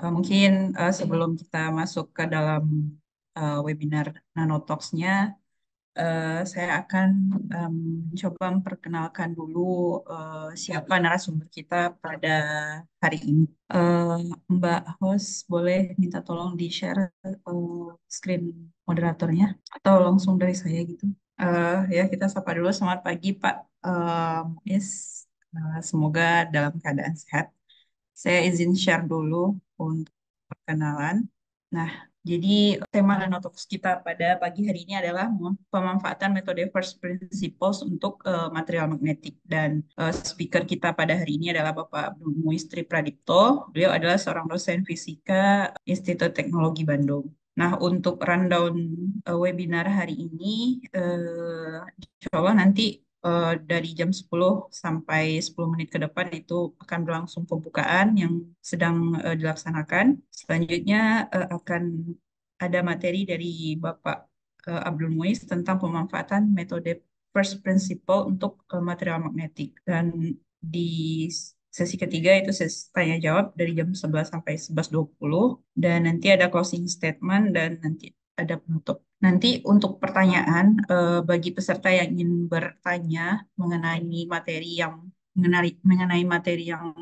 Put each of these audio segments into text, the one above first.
Mungkin sebelum kita masuk ke dalam webinar Nanotalks-nya, saya akan coba memperkenalkan dulu siapa narasumber kita pada hari ini. Eh, Mbak host, boleh minta tolong di-share screen moderatornya atau langsung dari saya gitu. Ya, kita sapa dulu. Selamat pagi, Pak Muiz. Semoga dalam keadaan sehat. Saya izin share dulu untuk perkenalan. Nah, jadi tema Nanotalks kita pada pagi hari ini adalah pemanfaatan metode first principles untuk material magnetik. Dan speaker kita pada hari ini adalah Bapak Abdul Muiz Pradipto. Beliau adalah seorang dosen fisika Institut Teknologi Bandung. Nah, untuk rundown webinar hari ini, insya Allah nanti dari jam 10 sampai 10 menit ke depan itu akan berlangsung pembukaan yang sedang dilaksanakan. Selanjutnya akan ada materi dari Bapak Abdul Muiz tentang pemanfaatan metode first principle untuk material magnetik. Dan di sesi ketiga itu sesi tanya jawab dari jam 11 sampai 11.20 dan nanti ada closing statement dan nanti ada penutup. Nanti untuk pertanyaan bagi peserta yang ingin bertanya mengenai materi yang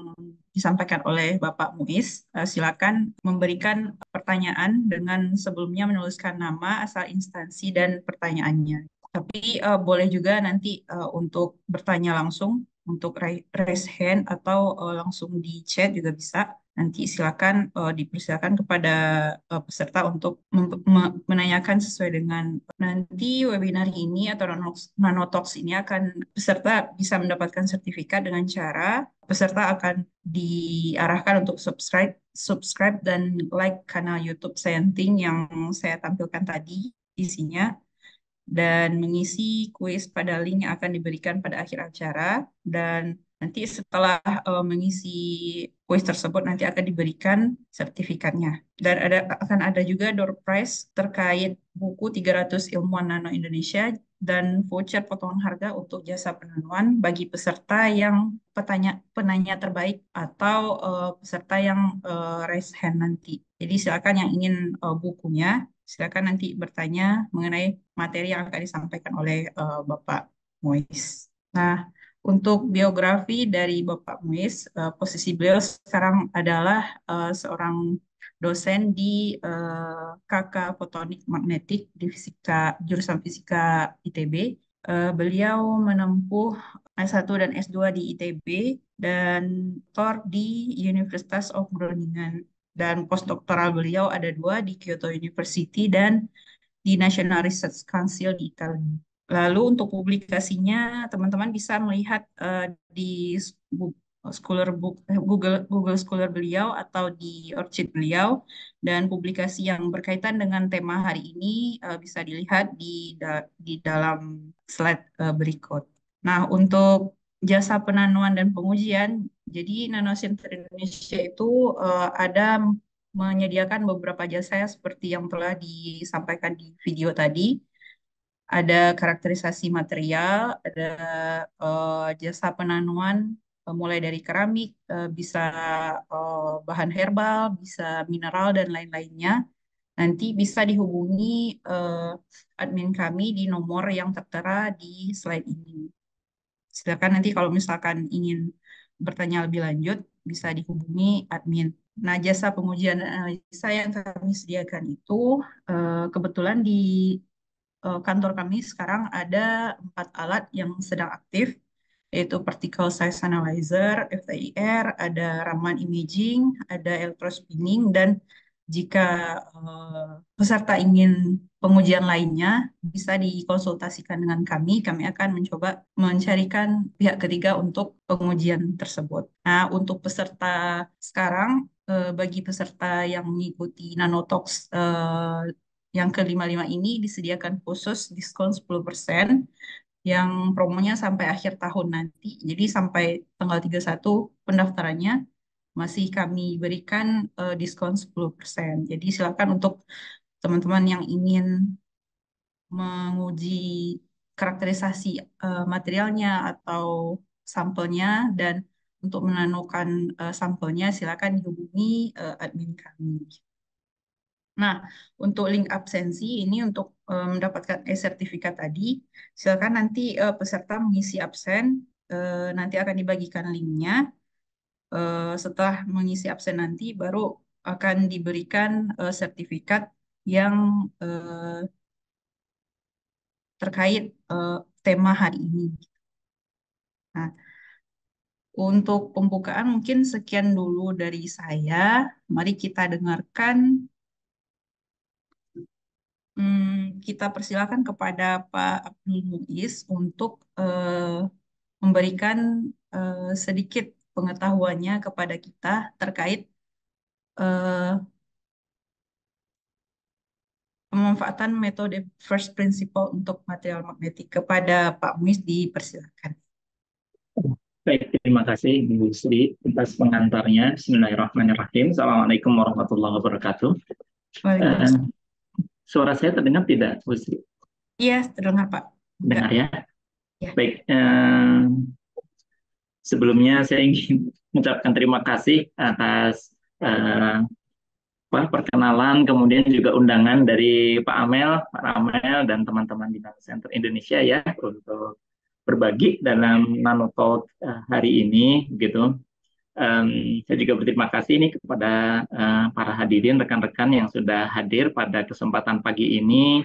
disampaikan oleh Bapak Muiz, silakan memberikan pertanyaan dengan sebelumnya menuliskan nama, asal instansi dan pertanyaannya. Tapi boleh juga nanti untuk bertanya langsung, untuk raise hand atau langsung di chat juga bisa. Nanti silakan dipersilakan kepada peserta untuk menanyakan sesuai dengan nanti webinar ini atau Nanotalks ini akan peserta bisa mendapatkan sertifikat dengan cara peserta akan diarahkan untuk subscribe dan like kanal YouTube Scienting yang saya tampilkan tadi isinya dan mengisi kuis pada link yang akan diberikan pada akhir acara dan nanti setelah mengisi kuis tersebut nanti akan diberikan sertifikatnya dan akan ada juga door prize terkait buku 300 Ilmuwan Nano Indonesia dan voucher potongan harga untuk jasa penanuan bagi peserta yang penanya terbaik atau peserta yang raise hand nanti. Jadi silakan yang ingin bukunya silakan nanti bertanya mengenai materi yang akan disampaikan oleh Bapak Muiz. Nah, untuk biografi dari Bapak Muiz, posisi beliau sekarang adalah seorang dosen di KK Fotonik Magnetik di jurusan Fisika ITB. Beliau menempuh S1 dan S2 di ITB dan doktor di Universitas of Groningen dan postdoktoral beliau ada dua di Kyoto University dan di National Research Council di Italia. Lalu untuk publikasinya, teman-teman bisa melihat di Google Scholar beliau atau di Orchid beliau dan publikasi yang berkaitan dengan tema hari ini bisa dilihat di dalam slide berikut. Nah, untuk jasa penanuan dan pengujian, jadi Nanocenter Indonesia itu ada menyediakan beberapa jasa seperti yang telah disampaikan di video tadi. Ada karakterisasi material, ada jasa penanuan mulai dari keramik, bisa bahan herbal, bisa mineral dan lain-lainnya. Nanti bisa dihubungi admin kami di nomor yang tertera di slide ini. Silakan nanti kalau misalkan ingin bertanya lebih lanjut, bisa dihubungi admin. Nah, jasa pengujian analisa yang kami sediakan itu kebetulan di kantor kami sekarang ada 4 alat yang sedang aktif, yaitu Particle Size Analyzer, FTIR, ada Raman Imaging, ada Electrospinning, dan jika peserta ingin pengujian lainnya, bisa dikonsultasikan dengan kami. Kami akan mencoba mencarikan pihak ketiga untuk pengujian tersebut. Nah, untuk peserta sekarang, bagi peserta yang mengikuti Nanotalks yang ke-55 ini disediakan khusus diskon 10% yang promonya sampai akhir tahun nanti. Jadi sampai tanggal 31 pendaftarannya masih kami berikan diskon 10%. Jadi silakan untuk teman-teman yang ingin menguji karakterisasi materialnya atau sampelnya dan untuk menemukan sampelnya, silakan dihubungi admin kami. Nah, untuk link absensi ini untuk mendapatkan e-sertifikat tadi, silakan nanti peserta mengisi absen, nanti akan dibagikan linknya. Setelah mengisi absen nanti, baru akan diberikan sertifikat yang terkait tema hari ini. Nah, untuk pembukaan mungkin sekian dulu dari saya. Mari kita dengarkan. Kita persilakan kepada Pak Abdul Muiz untuk memberikan sedikit pengetahuannya kepada kita terkait eh, pemanfaatan metode first principle untuk material magnetik. Kepada Pak Muiz dipersilakan. Baik, terima kasih Bu Sri atas pengantarnya. Bismillahirrahmanirrahim. Assalamualaikum warahmatullahi wabarakatuh. Waalaikumsalam. Suara saya terdengar tidak, Bu Sri? Iya, terdengar Pak. Dengar ya? Ya. Baik, sebelumnya saya ingin mengucapkan terima kasih atas perkenalan, kemudian juga undangan dari Pak Amel, Pak Ramel, dan teman-teman di Nano Center Indonesia ya untuk berbagi dalam Nanotalk hari ini, gitu. Saya juga berterima kasih nih kepada para hadirin, rekan-rekan yang sudah hadir pada kesempatan pagi ini.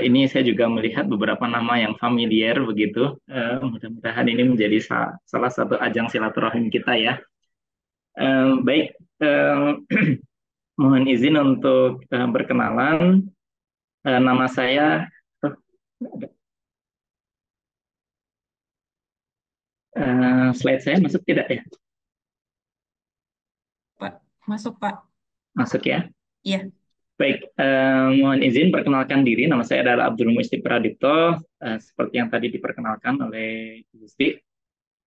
Ini saya juga melihat beberapa nama yang familiar begitu. Mudah-mudahan ini menjadi salah satu ajang silaturahim kita ya. Baik, mohon izin untuk berkenalan. Nama saya, slide saya masuk tidak ya? Pak, masuk Pak. Masuk ya? Iya. Baik, mohon izin perkenalkan diri. Nama saya adalah Abdul Muiz Pradipto. Seperti yang tadi diperkenalkan oleh Ibu Sri,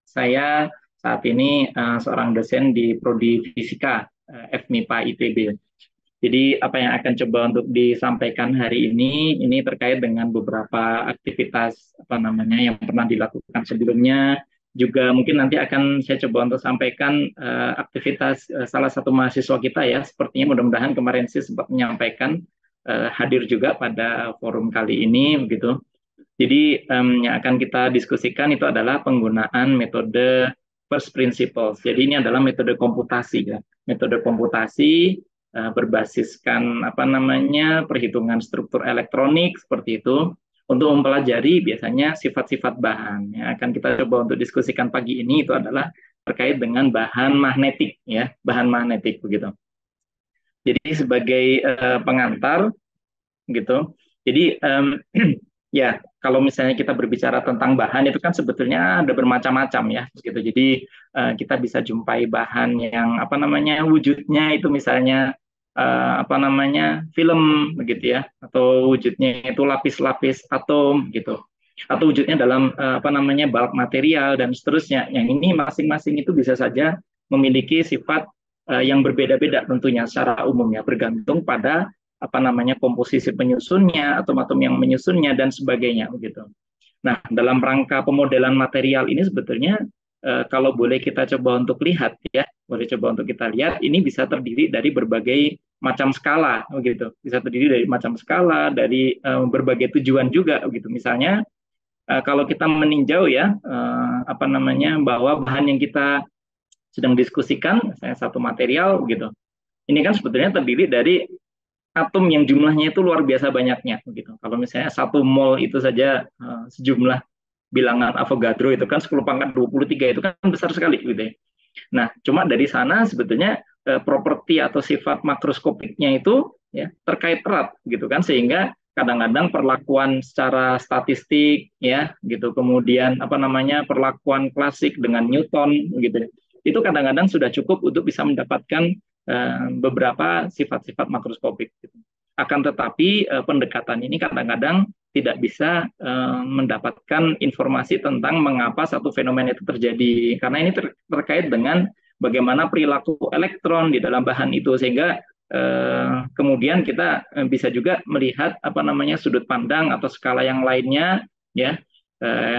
saya saat ini seorang dosen di Prodi Fisika FMIPA ITB. Jadi apa yang akan coba untuk disampaikan hari ini terkait dengan beberapa aktivitas yang pernah dilakukan sebelumnya. Juga mungkin nanti akan saya coba untuk sampaikan aktivitas salah satu mahasiswa kita ya. Sepertinya mudah-mudahan kemarin sih sempat menyampaikan hadir juga pada forum kali ini begitu. Jadi yang akan kita diskusikan itu adalah penggunaan metode first principles. Jadi ini adalah metode komputasi ya. Metode komputasi berbasiskan perhitungan struktur elektronik seperti itu untuk mempelajari biasanya sifat-sifat bahan. Yang akan kita coba untuk diskusikan pagi ini itu adalah terkait dengan bahan magnetik ya, bahan magnetik begitu. Jadi sebagai pengantar gitu. Jadi ya kalau misalnya kita berbicara tentang bahan itu kan sebetulnya ada bermacam-macam ya gitu. Jadi kita bisa jumpai bahan yang wujudnya itu misalnya film begitu ya, atau wujudnya itu lapis-lapis atom gitu, atau wujudnya dalam bulk material dan seterusnya. Yang ini masing-masing itu bisa saja memiliki sifat yang berbeda-beda tentunya secara umumnya, bergantung pada komposisi penyusunnya, atom-atom yang menyusunnya dan sebagainya begitu. Nah, dalam rangka pemodelan material ini sebetulnya kalau boleh kita coba untuk lihat ya, ini bisa terdiri dari berbagai macam skala begitu. Bisa terdiri dari macam skala, dari berbagai tujuan juga begitu. Misalnya kalau kita meninjau ya bahwa bahan yang kita sedang diskusikan, misalnya satu material gitu. Ini kan sebetulnya terdiri dari atom yang jumlahnya itu luar biasa banyaknya gitu. Kalau misalnya 1 mol itu saja sejumlah bilangan Avogadro itu kan 10⁻23 itu kan besar sekali gitu ya. Nah, cuma dari sana sebetulnya properti atau sifat makroskopiknya itu ya terkait erat gitu kan, sehingga kadang-kadang perlakuan secara statistik ya gitu, kemudian perlakuan klasik dengan Newton gitu. Itu kadang-kadang sudah cukup untuk bisa mendapatkan beberapa sifat-sifat makroskopik gitu. Akan tetapi pendekatan ini kadang-kadang tidak bisa mendapatkan informasi tentang mengapa satu fenomena itu terjadi, karena ini terkait dengan bagaimana perilaku elektron di dalam bahan itu, sehingga kemudian kita bisa juga melihat sudut pandang atau skala yang lainnya ya,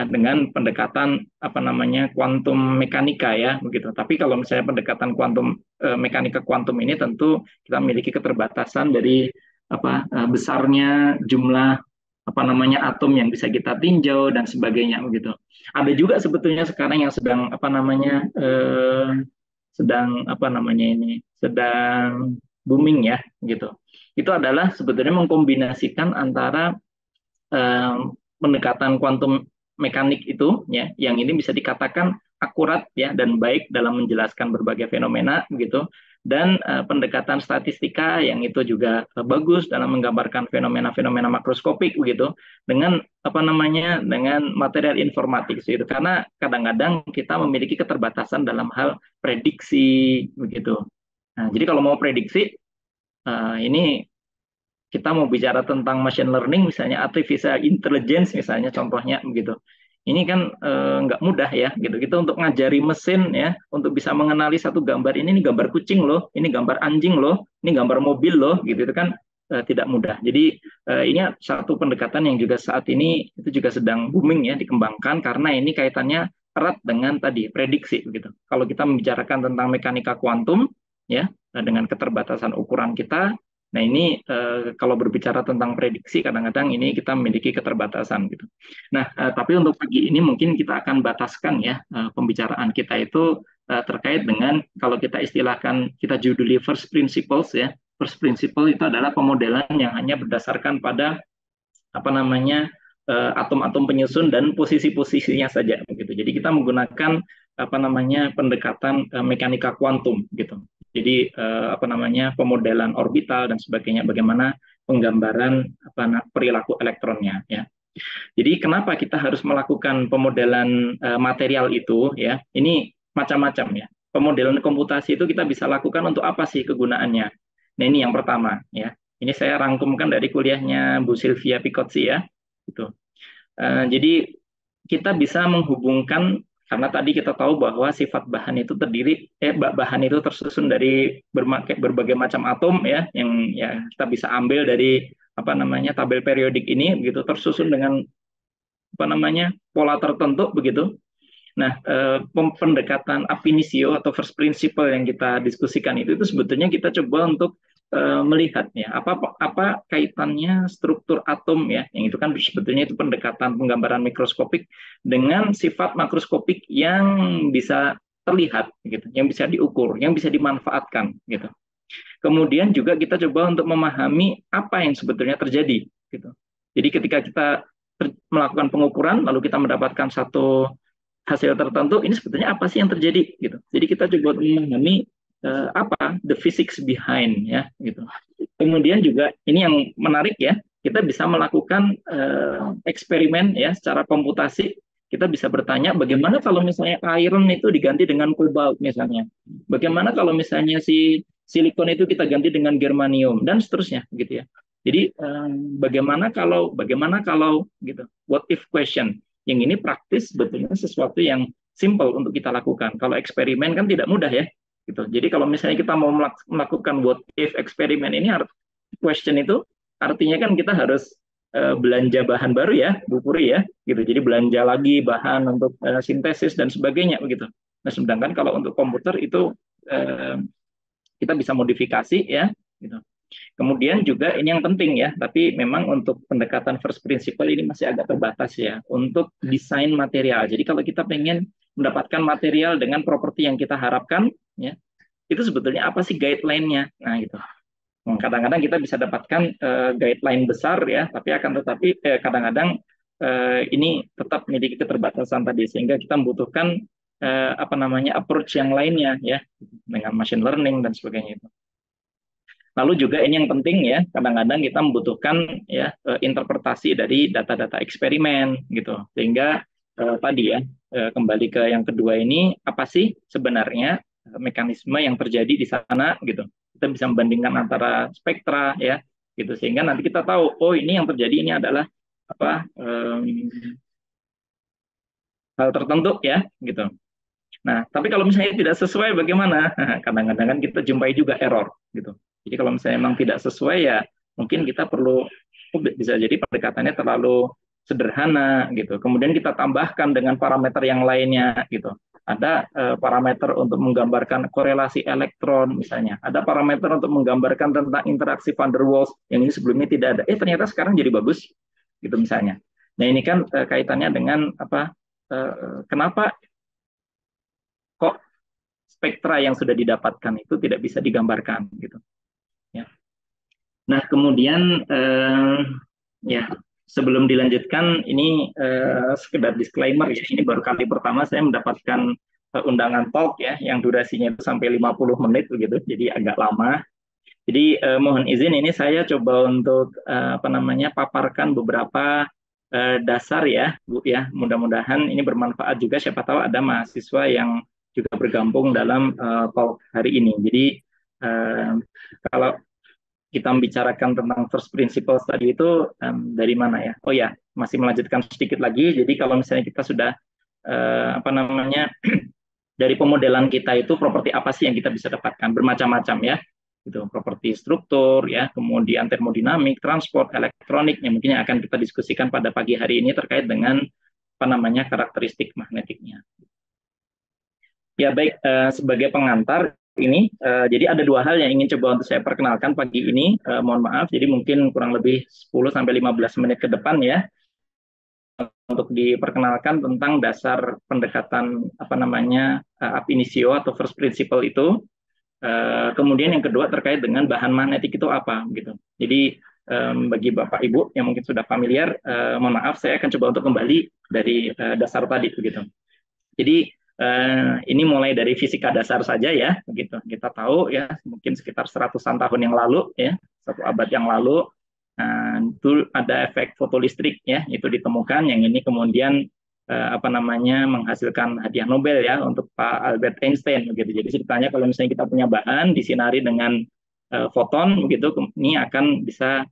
dengan pendekatan apa namanya kuantum mekanika ya begitu. Tapi kalau misalnya pendekatan kuantum mekanika kuantum ini tentu kita memiliki keterbatasan dari apa besarnya jumlah apa namanya atom yang bisa kita tinjau dan sebagainya begitu. Ada juga sebetulnya sekarang yang sedang apa namanya sedang apa namanya ini sedang booming ya gitu. Itu adalah sebetulnya mengkombinasikan antara eh, pendekatan kuantum mekanik itu ya yang ini bisa dikatakan akurat ya dan baik dalam menjelaskan berbagai fenomena begitu dan pendekatan statistika yang itu juga bagus dalam menggambarkan fenomena-fenomena makroskopik begitu dengan apa namanya dengan material informatik itu karena kadang-kadang kita memiliki keterbatasan dalam hal prediksi begitu. Nah, jadi kalau mau prediksi ini kita mau bicara tentang machine learning misalnya artificial intelligence misalnya contohnya begitu ini kan nggak mudah ya gitu kita untuk ngajari mesin ya untuk bisa mengenali satu gambar ini gambar kucing loh ini gambar anjing loh ini gambar mobil loh gitu itu kan tidak mudah jadi ini satu pendekatan yang juga saat ini itu juga sedang booming ya dikembangkan karena ini kaitannya erat dengan tadi prediksi gitu kalau kita membicarakan tentang mekanika kuantum ya dengan keterbatasan ukuran kita. Nah ini kalau berbicara tentang prediksi kadang-kadang ini kita memiliki keterbatasan gitu. Nah tapi untuk pagi ini mungkin kita akan bataskan ya pembicaraan kita itu terkait dengan kalau kita istilahkan kita juduli first principles ya. First principle itu adalah pemodelan yang hanya berdasarkan pada apa namanya atom-atom penyusun dan posisi-posisinya saja begitu. Jadi kita menggunakan apa namanya pendekatan mekanika kuantum gitu. Jadi apa namanya pemodelan orbital dan sebagainya bagaimana penggambaran apa perilaku elektronnya ya. Jadi kenapa kita harus melakukan pemodelan material itu ya? Ini macam-macam ya. Pemodelan komputasi itu kita bisa lakukan untuk apa sih kegunaannya? Nah, ini yang pertama ya. Ini saya rangkumkan dari kuliahnya Bu Sylvia Picozzi ya. Gitu. Jadi kita bisa menghubungkan karena tadi kita tahu bahwa sifat bahan itu bahan itu tersusun dari berbagai macam atom ya yang ya kita bisa ambil dari apa namanya tabel periodik ini begitu tersusun dengan apa namanya pola tertentu begitu. Nah, pendekatan ab initio atau first principle yang kita diskusikan itu sebetulnya kita coba untuk melihat ya apa kaitannya struktur atom ya yang itu kan sebetulnya itu pendekatan penggambaran mikroskopik dengan sifat makroskopik yang bisa terlihat gitu, yang bisa diukur, yang bisa dimanfaatkan gitu. Kemudian juga kita coba untuk memahami apa yang sebetulnya terjadi gitu. Jadi ketika kita melakukan pengukuran lalu kita mendapatkan satu hasil tertentu ini sebetulnya apa sih yang terjadi gitu. Jadi kita coba memahami apa the physics behind ya gitu. Kemudian juga ini yang menarik ya, kita bisa melakukan eksperimen ya secara komputasi. Kita bisa bertanya bagaimana kalau misalnya iron itu diganti dengan kobalt misalnya. Bagaimana kalau misalnya si silikon itu kita ganti dengan germanium dan seterusnya gitu ya. Jadi bagaimana kalau gitu. What if question. Yang ini praktis sebetulnya sesuatu yang simple untuk kita lakukan. Kalau eksperimen kan tidak mudah ya. Gitu. Jadi kalau misalnya kita mau melakukan what if eksperimen ini question itu artinya kan kita harus belanja bahan baru ya, Bu Puri ya, gitu. Jadi belanja lagi bahan untuk sintesis dan sebagainya begitu. Nah, sedangkan kalau untuk komputer itu kita bisa modifikasi ya, gitu. Kemudian juga ini yang penting ya, tapi memang untuk pendekatan first principle ini masih agak terbatas ya untuk desain material. Jadi kalau kita pengen mendapatkan material dengan properti yang kita harapkan, ya itu sebetulnya apa sih guideline-nya? Nah gitu. Kadang-kadang kita bisa dapatkan guideline besar ya, tapi kadang-kadang ini tetap memiliki keterbatasan tadi sehingga kita membutuhkan apa namanya approach yang lainnya ya dengan machine learning dan sebagainya itu. Lalu juga ini yang penting ya, kadang-kadang kita membutuhkan ya interpretasi dari data-data eksperimen gitu. Sehingga tadi ya kembali ke yang kedua ini apa sih sebenarnya mekanisme yang terjadi di sana gitu. Kita bisa membandingkan antara spektra ya gitu sehingga nanti kita tahu oh ini yang terjadi ini adalah apa hal tertentu ya gitu. Nah, tapi kalau misalnya tidak sesuai bagaimana? Kadang-kadang kan kita jumpai juga error gitu. Jadi kalau misalnya memang tidak sesuai ya mungkin kita perlu bisa jadi pendekatannya terlalu sederhana gitu. Kemudian kita tambahkan dengan parameter yang lainnya gitu. Ada parameter untuk menggambarkan korelasi elektron misalnya. Ada parameter untuk menggambarkan tentang interaksi van der Waals yang ini sebelumnya tidak ada. Ternyata sekarang jadi bagus gitu misalnya. Nah ini kan kaitannya dengan apa? Kenapa kok spektra yang sudah didapatkan itu tidak bisa digambarkan gitu. Ya. Nah kemudian ya sebelum dilanjutkan ini sekedar disclaimer ya, ini baru kali pertama saya mendapatkan undangan talk ya yang durasinya itu sampai 50 menit begitu, jadi agak lama. Jadi mohon izin ini saya coba untuk apa namanya paparkan beberapa dasar ya Bu ya. Mudah-mudahan ini bermanfaat juga, siapa tahu ada mahasiswa yang juga bergabung dalam talk hari ini. Jadi kalau kita membicarakan tentang first principles tadi itu dari mana ya? Oh ya, masih melanjutkan sedikit lagi. Jadi kalau misalnya kita sudah apa namanya dari pemodelan kita itu properti apa sih yang kita bisa dapatkan? Bermacam-macam ya. Gitu, properti struktur ya, kemudian termodinamik, transport, elektronik yang mungkin akan kita diskusikan pada pagi hari ini terkait dengan apa namanya karakteristik magnetiknya. Ya baik, sebagai pengantar ini, jadi ada dua hal yang ingin coba untuk saya perkenalkan pagi ini. Mohon maaf, jadi mungkin kurang lebih 10-15 menit ke depan ya, untuk diperkenalkan tentang dasar pendekatan apa namanya ab initio atau first principle itu. Kemudian yang kedua terkait dengan bahan magnetik itu apa, gitu. Jadi bagi Bapak Ibu yang mungkin sudah familiar, mohon maaf saya akan coba untuk kembali dari dasar tadi, begitu. Jadi ini mulai dari fisika dasar saja ya, begitu. Kita tahu ya, mungkin sekitar 100-an tahun yang lalu ya, 1 abad yang lalu, itu ada efek fotolistrik ya, itu ditemukan. Yang ini kemudian apa namanya menghasilkan hadiah Nobel ya untuk Pak Albert Einstein, begitu. Jadi ceritanya kalau misalnya kita punya bahan disinari dengan foton, begitu, ini akan bisa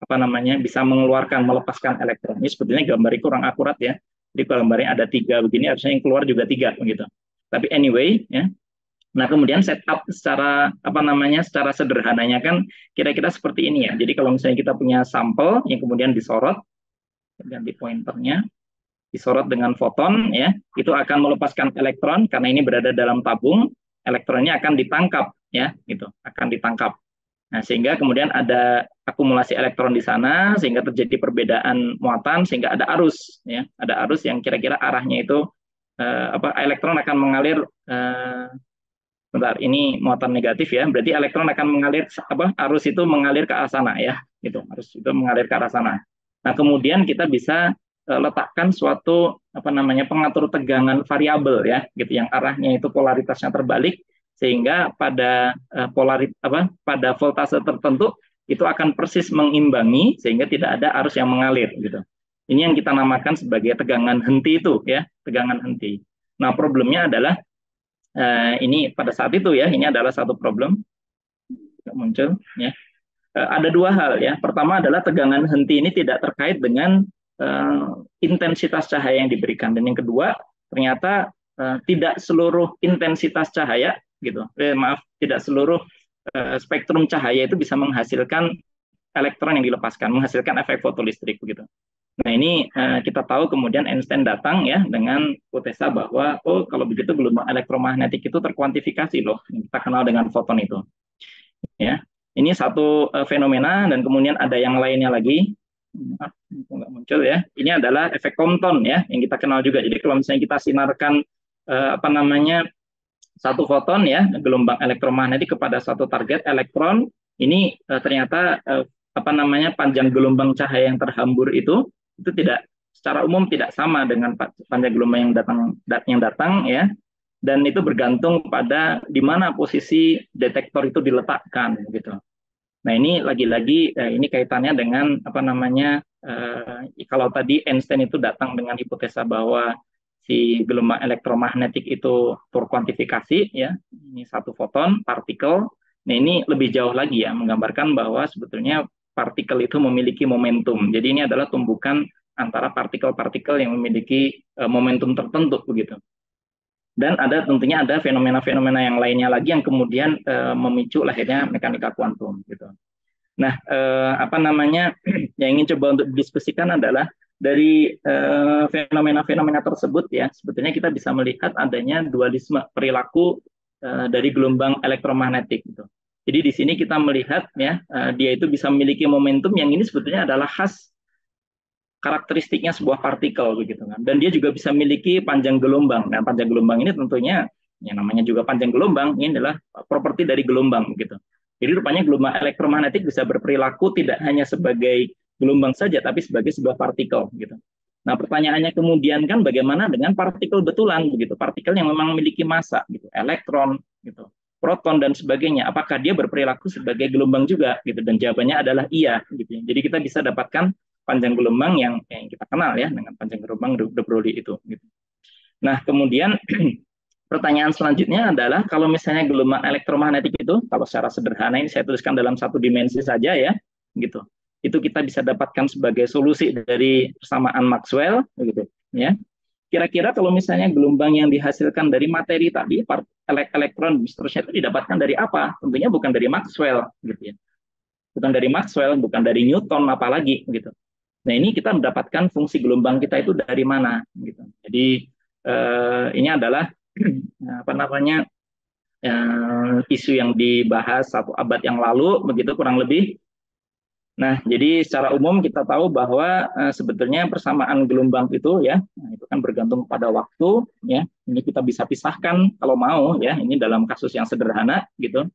apa namanya bisa mengeluarkan melepaskan elektron. Ini sebetulnya gambarnya kurang akurat ya. Jadi kalau gambarnya ada 3 begini, harusnya yang keluar juga 3 begitu. Tapi anyway ya. Nah kemudian setup secara apa namanya secara sederhananya kan kira-kira seperti ini ya. Jadi kalau misalnya kita punya sampel yang kemudian disorot, ganti pointernya, disorot dengan foton ya, itu akan melepaskan elektron karena ini berada dalam tabung, elektronnya akan ditangkap ya, gitu, akan ditangkap. Nah, sehingga kemudian ada akumulasi elektron di sana, sehingga terjadi perbedaan muatan, sehingga ada arus, ya, ada arus yang kira-kira arahnya itu apa elektron akan mengalir. Bentar, ini muatan negatif ya, berarti elektron akan mengalir apa arus itu mengalir ke arah sana ya, gitu, arus itu mengalir ke arah sana. Nah, kemudian kita bisa letakkan suatu apa namanya pengatur tegangan variabel ya, gitu, yang arahnya itu polaritasnya terbalik sehingga pada pada voltase tertentu itu akan persis mengimbangi sehingga tidak ada arus yang mengalir gitu. Ini yang kita namakan sebagai tegangan henti itu ya, tegangan henti. Nah, problemnya adalah ini pada saat itu ya, ini adalah satu problem muncul ya. Ada 2 hal ya. Pertama adalah tegangan henti ini tidak terkait dengan intensitas cahaya yang diberikan, dan yang kedua ternyata tidak seluruh intensitas cahaya gitu, maaf, tidak seluruh spektrum cahaya itu bisa menghasilkan elektron yang dilepaskan, menghasilkan efek fotolistrik begitu. Nah ini kita tahu kemudian Einstein datang ya dengan hipotesa bahwa oh kalau begitu gelombang elektromagnetik itu terkuantifikasi loh, kita kenal dengan foton itu. Ya, ini satu fenomena, dan kemudian ada yang lainnya lagi. Nggak muncul ya. Ini adalah efek Compton ya, yang kita kenal juga. Jadi kalau misalnya kita sinarkan apa namanya satu foton ya, gelombang elektromagnetik kepada satu target elektron, ini ternyata apa namanya panjang gelombang cahaya yang terhambur itu tidak secara umum tidak sama dengan panjang gelombang yang datang ya, dan itu bergantung pada di mana posisi detektor itu diletakkan gitu. Nah ini lagi-lagi ini kaitannya dengan apa namanya kalau tadi Einstein itu datang dengan hipotesa bahwa si gelombang elektromagnetik itu terkuantifikasi ya, ini satu foton partikel. Nah ini lebih jauh lagi ya, menggambarkan bahwa sebetulnya partikel itu memiliki momentum. Jadi ini adalah tumbukan antara partikel-partikel yang memiliki momentum tertentu begitu. Dan tentunya ada fenomena-fenomena yang lainnya lagi yang kemudian memicu lahirnya mekanika kuantum gitu. Nah, apa namanya yang ingin coba untuk didiskusikan adalah dari fenomena-fenomena tersebut ya, sebetulnya kita bisa melihat adanya dualisme perilaku dari gelombang elektromagnetik gitu. Jadi di sini kita melihat ya, dia itu bisa memiliki momentum yang ini sebetulnya adalah khas karakteristiknya sebuah partikel begitu kan. Dan dia juga bisa memiliki panjang gelombang. Nah, panjang gelombang ini tentunya yang namanya juga panjang gelombang ini adalah properti dari gelombang gitu. Jadi rupanya gelombang elektromagnetik bisa berperilaku tidak hanya sebagai gelombang saja tapi sebagai sebuah partikel gitu. Nah, pertanyaannya kemudian kan bagaimana dengan partikel betulan begitu, partikel yang memang memiliki massa gitu, elektron gitu, proton dan sebagainya. Apakah dia berperilaku sebagai gelombang juga gitu? Dan jawabannya adalah iya gitu. Jadi kita bisa dapatkan panjang gelombang yang kita kenal ya dengan panjang gelombang de Broglie itu. Gitu. Nah, kemudian pertanyaan selanjutnya adalah kalau misalnya gelombang elektromagnetik itu, kalau secara sederhana ini saya tuliskan dalam satu dimensi saja ya, gitu. Itu kita bisa dapatkan sebagai solusi dari persamaan Maxwell, gitu ya. Kira-kira kalau misalnya gelombang yang dihasilkan dari materi tadi, elektron, seterusnya itu didapatkan dari apa? Tentunya bukan dari Maxwell, gitu ya. Bukan dari Maxwell, bukan dari Newton, apalagi gitu. Nah, ini kita mendapatkan fungsi gelombang kita itu dari mana gitu. Jadi ini adalah apa namanya isu yang dibahas 1 abad yang lalu begitu kurang lebih. Nah, jadi secara umum kita tahu bahwa sebetulnya persamaan gelombang itu ya, nah, itu kan bergantung pada waktu ya. Ini kita bisa pisahkan kalau mau ya, ini dalam kasus yang sederhana gitu.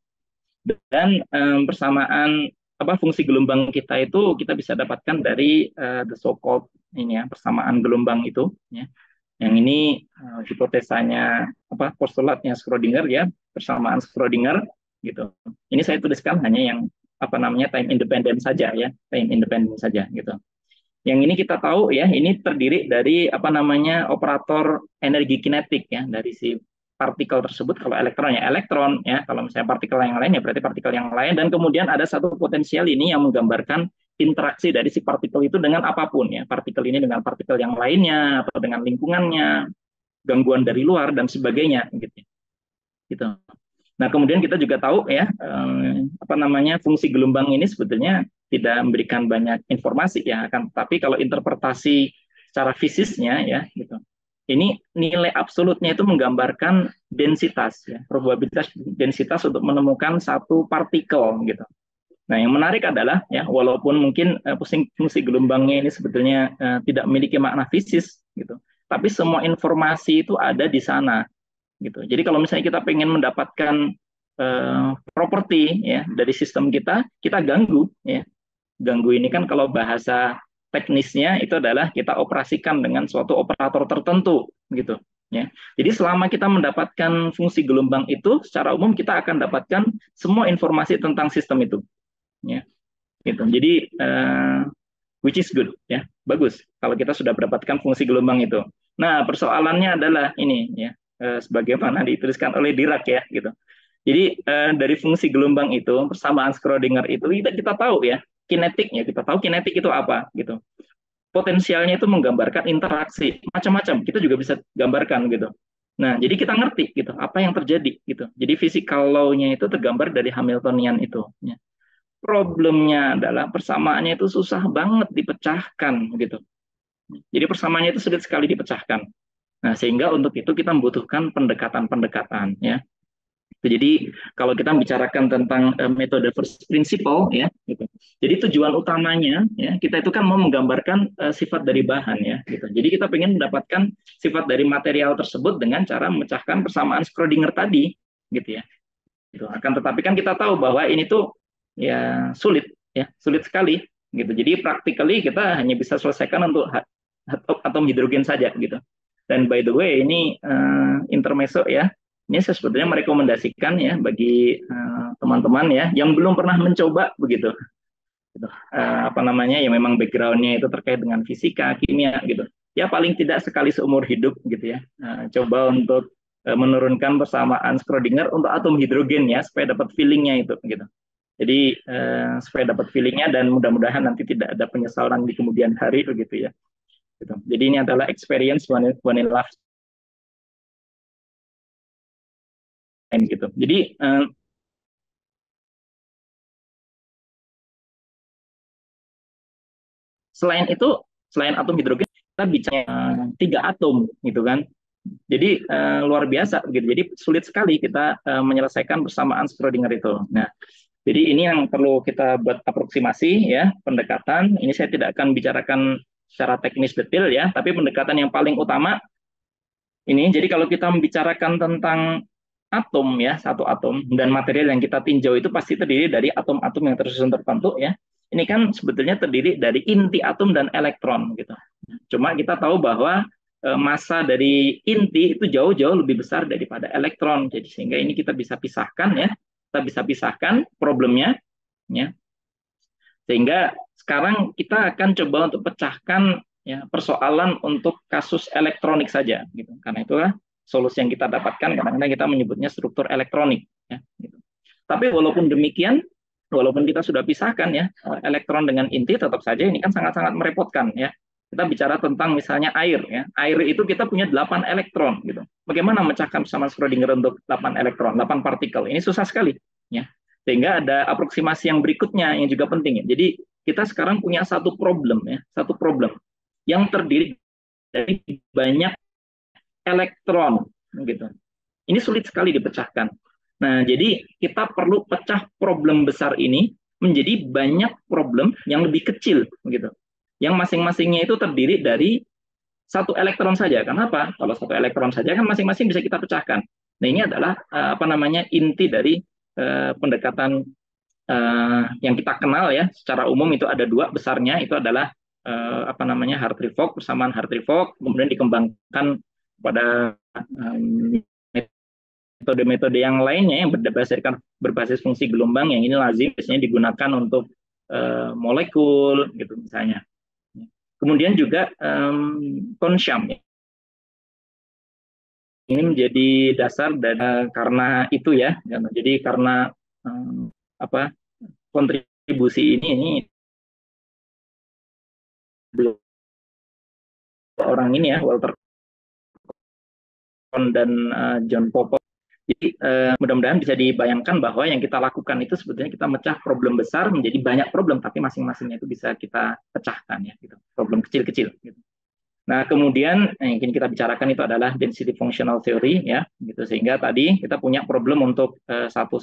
Dan persamaan apa fungsi gelombang kita itu kita bisa dapatkan dari the so called ini ya persamaan gelombang itu ya. Yang ini hipotesanya apa postulatnya Schrödinger ya, persamaan Schrödinger gitu. Ini saya tuliskan hanya yang apa namanya time independent saja ya, time independent saja gitu. Yang ini kita tahu ya, ini terdiri dari apa namanya operator energi kinetik ya, dari si partikel tersebut. Kalau elektron ya elektron ya, kalau misalnya partikel yang lain ya berarti partikel yang lain. Dan kemudian ada satu potensial ini yang menggambarkan interaksi dari si partikel itu dengan apapun ya, partikel ini dengan partikel yang lainnya atau dengan lingkungannya, gangguan dari luar dan sebagainya gitu. Gitu. Nah, kemudian kita juga tahu ya apa namanya fungsi gelombang ini sebetulnya tidak memberikan banyak informasi ya, akan tapi kalau interpretasi secara fisisnya ya gitu. Ini nilai absolutnya itu menggambarkan densitas ya, probabilitas densitas untuk menemukan satu partikel gitu. Nah, yang menarik adalah ya walaupun mungkin fungsi gelombangnya ini sebetulnya tidak memiliki makna fisis gitu, tapi semua informasi itu ada di sana gitu. Jadi kalau misalnya kita pengen mendapatkan properti ya dari sistem kita, kita ganggu ya. Ganggu ini kan kalau bahasa teknisnya itu adalah kita operasikan dengan suatu operator tertentu gitu ya. Jadi selama kita mendapatkan fungsi gelombang itu, secara umum kita akan dapatkan semua informasi tentang sistem itu ya. Gitu. Jadi which is good ya. Bagus kalau kita sudah mendapatkan fungsi gelombang itu. Nah, persoalannya adalah ini ya, sebagaimana dituliskan oleh Dirac ya gitu. Jadi dari fungsi gelombang itu persamaan Schrödinger itu kita tahu ya kinetiknya, kita tahu kinetik itu apa gitu. Potensialnya itu menggambarkan interaksi macam-macam. Kita juga bisa gambarkan gitu. Nah, jadi kita ngerti gitu apa yang terjadi gitu. Jadi physical law-nya itu tergambar dari Hamiltonian itu. Ya. Problemnya adalah persamaannya itu susah banget dipecahkan gitu. Jadi persamaannya itu sulit sekali dipecahkan. Nah, sehingga untuk itu kita membutuhkan pendekatan-pendekatan ya. Jadi kalau kita bicarakan tentang metode first principle ya, gitu. Jadi tujuan utamanya ya kita itu kan mau menggambarkan sifat dari bahan ya, gitu. Jadi kita ingin mendapatkan sifat dari material tersebut dengan cara memecahkan persamaan Schrödinger tadi, gitu ya. Gitu. Akan tetapi kan kita tahu bahwa ini tuh ya sulit sekali, gitu. Jadi practically kita hanya bisa selesaikan untuk atom hidrogen saja, gitu. Dan by the way ini intermezzo ya. Ini saya sebetulnya merekomendasikan ya bagi teman-teman ya yang belum pernah mencoba begitu. Gitu. Apa namanya ya memang backgroundnya itu terkait dengan fisika, kimia gitu. Ya paling tidak sekali seumur hidup gitu ya. Coba untuk menurunkan persamaan Schrödinger untuk atom hidrogen ya supaya dapat feelingnya itu gitu. Jadi supaya dapat feelingnya dan mudah-mudahan nanti tidak ada penyesalan di kemudian hari begitu ya. Gitu. Jadi ini adalah experience one in life gitu. Jadi selain atom hidrogen, kita bicara 3 atom, gitu kan. Jadi luar biasa, gitu. Jadi sulit sekali kita menyelesaikan persamaan Schrödinger itu. Nah, jadi ini yang perlu kita buat aproksimasi ya, pendekatan. Ini saya tidak akan bicarakan secara teknis detail ya, tapi pendekatan yang paling utama ini. Jadi kalau kita membicarakan tentang atom ya, satu atom dan material yang kita tinjau itu pasti terdiri dari atom-atom yang tersusun tertentu ya. Ini kan sebetulnya terdiri dari inti atom dan elektron gitu. Cuma kita tahu bahwa massa dari inti itu jauh-jauh lebih besar daripada elektron. Jadi sehingga ini kita bisa pisahkan ya. Kita bisa pisahkan problemnya ya. Sehingga sekarang kita akan coba untuk pecahkan ya persoalan untuk kasus elektronik saja gitu. Karena itulah solusi yang kita dapatkan, kadang-kadang kita menyebutnya struktur elektronik ya gitu. Tapi walaupun demikian, walaupun kita sudah pisahkan ya elektron dengan inti, tetap saja ini kan sangat-sangat merepotkan ya. Kita bicara tentang misalnya air ya. Air itu kita punya 8 elektron gitu. Bagaimana memecahkan persamaan Schrödinger untuk 8 elektron, 8 partikel? Ini susah sekali ya. Sehingga ada aproksimasi yang berikutnya yang juga penting ya. Jadi kita sekarang punya satu problem ya, satu problem yang terdiri dari banyak elektron gitu. Ini sulit sekali dipecahkan. Nah, jadi kita perlu pecah problem besar ini menjadi banyak problem yang lebih kecil gitu. Yang masing-masingnya itu terdiri dari satu elektron saja. Kenapa? Kalau satu elektron saja kan masing-masing bisa kita pecahkan. Nah, ini adalah inti dari pendekatan yang kita kenal ya. Secara umum itu ada 2 besarnya, itu adalah Hartree-Fock, persamaan Hartree-Fock, kemudian dikembangkan pada metode-metode yang lainnya yang berbasis fungsi gelombang, yang ini lazim biasanya digunakan untuk molekul gitu misalnya. Kemudian juga Kohn-Sham ya. Ini menjadi dasar dan karena itu ya. Jadi karena kontribusi ini orang ini ya, Walter Kohn dan John Popov. Jadi mudah-mudahan bisa dibayangkan bahwa yang kita lakukan itu sebetulnya kita mecah problem besar menjadi banyak problem, tapi masing-masingnya itu bisa kita pecahkan ya, gitu. Problem kecil-kecil. Gitu. Nah kemudian yang ingin kita bicarakan itu adalah density functional theory ya, gitu. Sehingga tadi kita punya problem untuk satu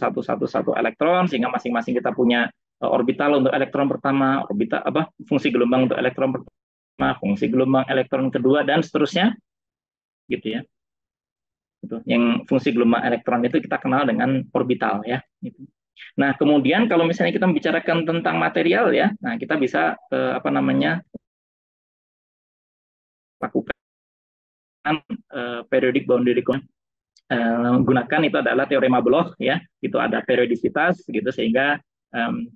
elektron, sehingga masing-masing kita punya orbital untuk elektron pertama, fungsi gelombang untuk elektron pertama, fungsi gelombang elektron kedua dan seterusnya, gitu ya. Yang fungsi gelombang elektron itu kita kenal dengan orbital ya. Nah kemudian kalau misalnya kita membicarakan tentang material ya, nah kita bisa lakukan periodic boundary gunakan itu adalah teorema Bloch ya, itu ada periodisitas gitu, sehingga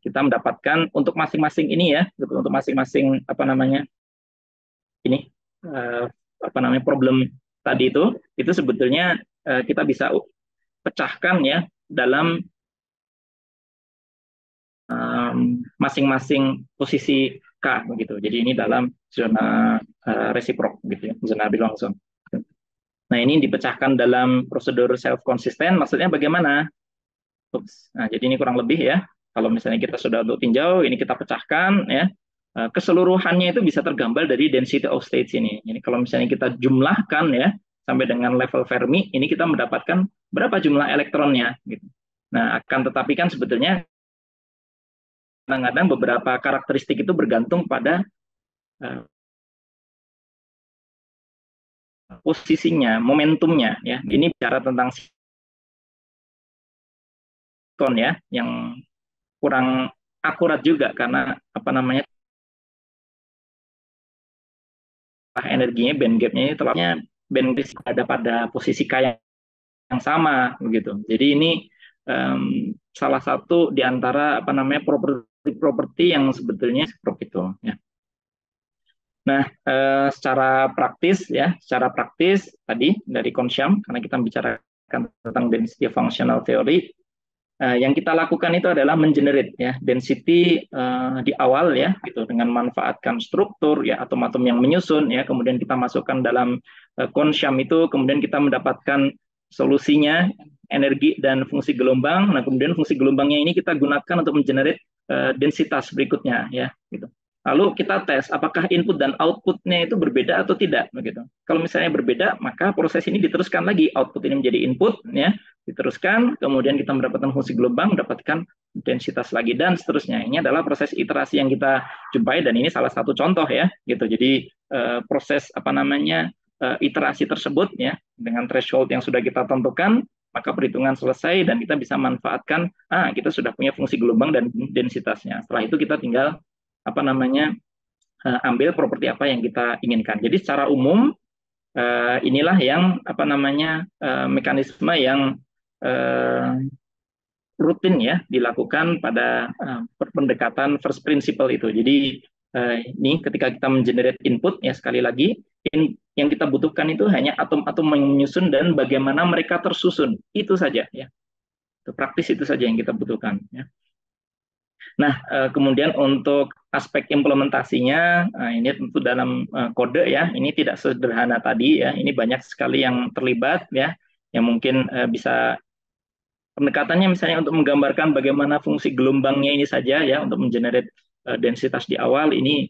kita mendapatkan untuk masing-masing ini ya, gitu, untuk masing-masing problem tadi itu sebetulnya kita bisa pecahkan ya dalam masing-masing posisi K begitu. Jadi ini dalam zona resiprok gitu ya, zona Bilongson. Nah, ini dipecahkan dalam prosedur self konsisten. Maksudnya bagaimana? Nah, jadi ini kurang lebih ya. Kalau misalnya kita sudah untuk tinjau, ini kita pecahkan ya. Keseluruhannya itu bisa tergambar dari density of states ini. Jadi kalau misalnya kita jumlahkan ya sampai dengan level Fermi, ini kita mendapatkan berapa jumlah elektronnya gitu. Nah, akan tetapi kan sebetulnya kadang-kadang beberapa karakteristik itu bergantung pada posisinya, momentumnya ya. Ini bicara tentang sikon ya, yang kurang akurat juga karena energinya band gapnya ini terlapnya band gap ada pada posisi K yang sama begitu. Jadi ini salah satu di antara properti yang sebetulnya seperti itu ya. Nah, secara praktis tadi dari Kohn-Sham, karena kita bicarakan tentang density functional theory, yang kita lakukan itu adalah mengenerate ya density di awal ya, gitu, dengan memanfaatkan struktur ya atom-atom yang menyusun ya, kemudian kita masukkan dalam Kohn-Sham itu, kemudian kita mendapatkan solusinya energi dan fungsi gelombang. Nah, kemudian fungsi gelombangnya ini kita gunakan untuk mengenerate densitas berikutnya ya, gitu. Lalu kita tes apakah input dan outputnya itu berbeda atau tidak, begitu. Kalau misalnya berbeda, maka proses ini diteruskan lagi, output ini menjadi input, ya, diteruskan, kemudian kita mendapatkan fungsi gelombang, mendapatkan densitas lagi dan seterusnya. Ini adalah proses iterasi yang kita jumpai dan ini salah satu contoh ya, gitu. Jadi proses apa namanya iterasi tersebut ya dengan threshold yang sudah kita tentukan, maka perhitungan selesai dan kita bisa manfaatkan, kita sudah punya fungsi gelombang dan densitasnya. Setelah itu kita tinggal apa namanya ambil properti apa yang kita inginkan. Jadi secara umum inilah yang apa namanya mekanisme yang rutin ya dilakukan pada pendekatan first principle itu. Jadi ini ketika kita mengenerate input ya sekali lagi yang kita butuhkan itu hanya atom-atom menyusun dan bagaimana mereka tersusun itu saja ya. Itu praktis itu saja yang kita butuhkan ya. Nah, kemudian untuk aspek implementasinya, ini tentu dalam kode ya, ini tidak sederhana tadi ya, ini banyak sekali yang terlibat ya, yang mungkin bisa pendekatannya misalnya untuk menggambarkan bagaimana fungsi gelombangnya ini saja ya, untuk mengenerate densitas di awal ini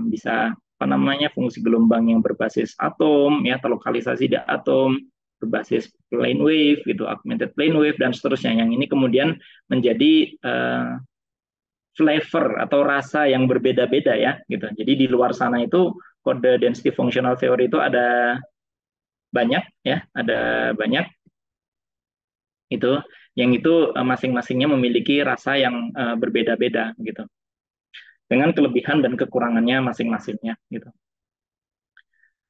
bisa apa namanya fungsi gelombang yang berbasis atom ya, terlokalisasi di atom, berbasis plane wave gitu, augmented plane wave dan seterusnya. Yang ini kemudian menjadi flavor atau rasa yang berbeda-beda ya gitu. Jadi di luar sana itu kode density functional theory itu ada banyak ya, ada banyak itu yang itu masing-masingnya memiliki rasa yang berbeda-beda gitu. Dengan kelebihan dan kekurangannya masing-masingnya gitu.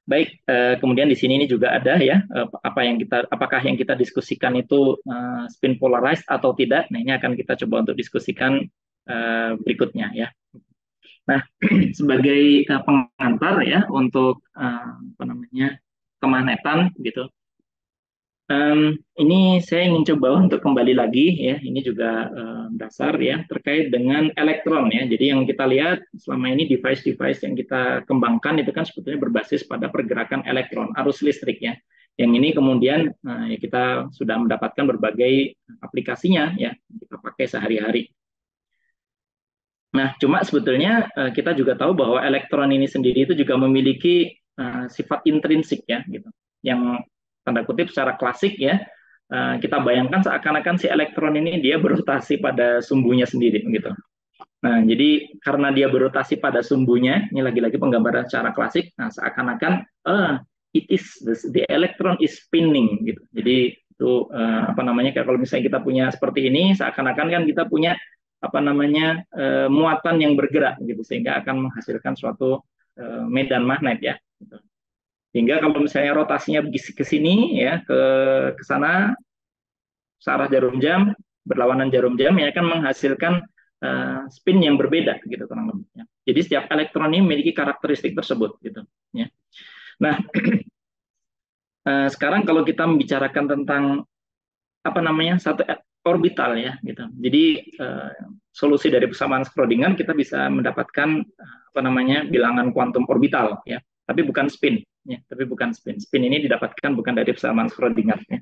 Baik, kemudian di sini ini juga ada ya apakah yang kita diskusikan itu spin polarized atau tidak. Nah, ini akan kita coba untuk diskusikan berikutnya ya. Nah, sebagai pengantar ya untuk apa namanya kemagnetan gitu. Ini saya ingin coba untuk kembali lagi ya. Ini juga dasar ya terkait dengan elektron ya. Jadi yang kita lihat selama ini device-device yang kita kembangkan itu kan sebetulnya berbasis pada pergerakan elektron, arus listrik ya. Yang ini kemudian ya kita sudah mendapatkan berbagai aplikasinya ya kita pakai sehari-hari. Nah, cuma sebetulnya kita juga tahu bahwa elektron ini sendiri itu juga memiliki sifat intrinsik ya, gitu. Yang tanda kutip secara klasik ya, kita bayangkan seakan-akan si elektron ini dia berotasi pada sumbunya sendiri, gitu. Nah, jadi karena dia berotasi pada sumbunya, ini lagi-lagi penggambaran secara klasik. Nah, seakan-akan the electron is spinning, gitu. Jadi itu apa namanya kalau misalnya kita punya seperti ini, seakan-akan kan kita punya apa namanya muatan yang bergerak gitu sehingga akan menghasilkan suatu medan magnet ya gitu. Sehingga kalau misalnya rotasinya ke sini ya ke sana searah jarum jam berlawanan jarum jam ya akan menghasilkan spin yang berbeda gitu kurang lebihnya. Jadi setiap elektron ini memiliki karakteristik tersebut gitu ya. Nah, sekarang kalau kita membicarakan tentang apa namanya satu orbital ya gitu. Jadi solusi dari persamaan Schrödinger kita bisa mendapatkan apa namanya bilangan kuantum orbital ya, tapi bukan spin ya, tapi bukan spin. Spin ini didapatkan bukan dari persamaan Schrödinger ya.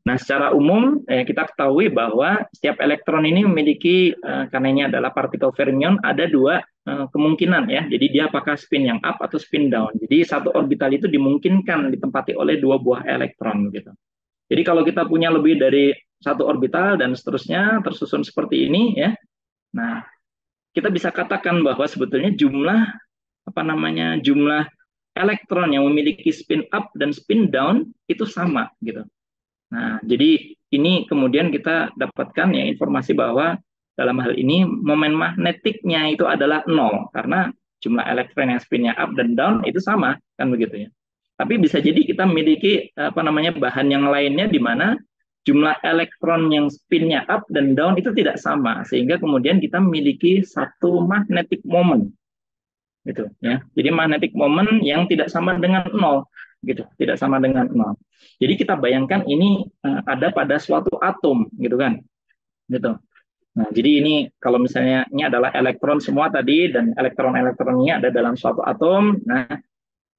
Nah, secara umum kita ketahui bahwa setiap elektron ini memiliki karena ini adalah partikel fermion ada dua kemungkinan ya. Jadi dia apakah spin yang up atau spin down. Jadi satu orbital itu dimungkinkan ditempati oleh dua buah elektron gitu. Jadi kalau kita punya lebih dari satu orbital dan seterusnya tersusun seperti ini ya. Nah, kita bisa katakan bahwa sebetulnya jumlah elektron yang memiliki spin up dan spin down itu sama gitu. Nah, jadi ini kemudian kita dapatkan ya informasi bahwa dalam hal ini momen magnetiknya itu adalah 0 karena jumlah elektron yang spinnya up dan down itu sama kan begitu ya. Tapi bisa jadi kita memiliki bahan yang lainnya di mana jumlah elektron yang spinnya up dan down itu tidak sama sehingga kemudian kita memiliki satu magnetic moment gitu ya. Jadi magnetic moment yang tidak sama dengan 0 gitu, tidak sama dengan 0. Jadi kita bayangkan ini ada pada suatu atom gitu kan. Gitu. Nah, jadi ini kalau misalnya ini adalah elektron semua tadi dan elektron-elektronnya ada dalam suatu atom. Nah,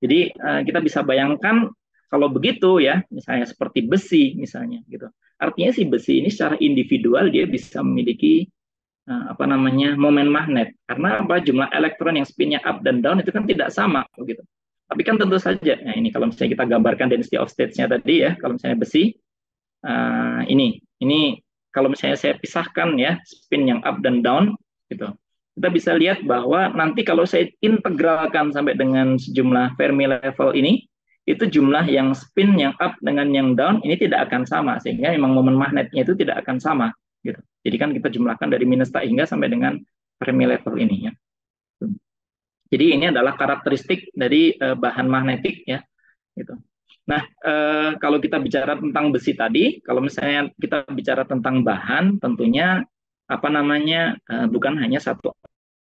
jadi kita bisa bayangkan kalau begitu ya, misalnya seperti besi misalnya gitu. Artinya si besi ini secara individual dia bisa memiliki apa namanya momen magnet. Karena apa, jumlah elektron yang spinnya up dan down itu kan tidak sama begitu. Tapi kan tentu saja, nah ini kalau misalnya kita gambarkan density of states-nya tadi ya, kalau misalnya besi, ini kalau misalnya saya pisahkan ya spin yang up dan down gitu, kita bisa lihat bahwa nanti kalau saya integralkan sampai dengan sejumlah Fermi level ini, itu jumlah yang spin yang up dengan yang down ini tidak akan sama, sehingga memang momen magnetnya itu tidak akan sama gitu. Jadi kan kita jumlahkan dari minus tak hingga sampai dengan Fermi level ini ya. Jadi ini adalah karakteristik dari bahan magnetik ya gitu. Nah, kalau kita bicara tentang besi tadi, kalau misalnya kita bicara tentang bahan, tentunya apa namanya bukan hanya satu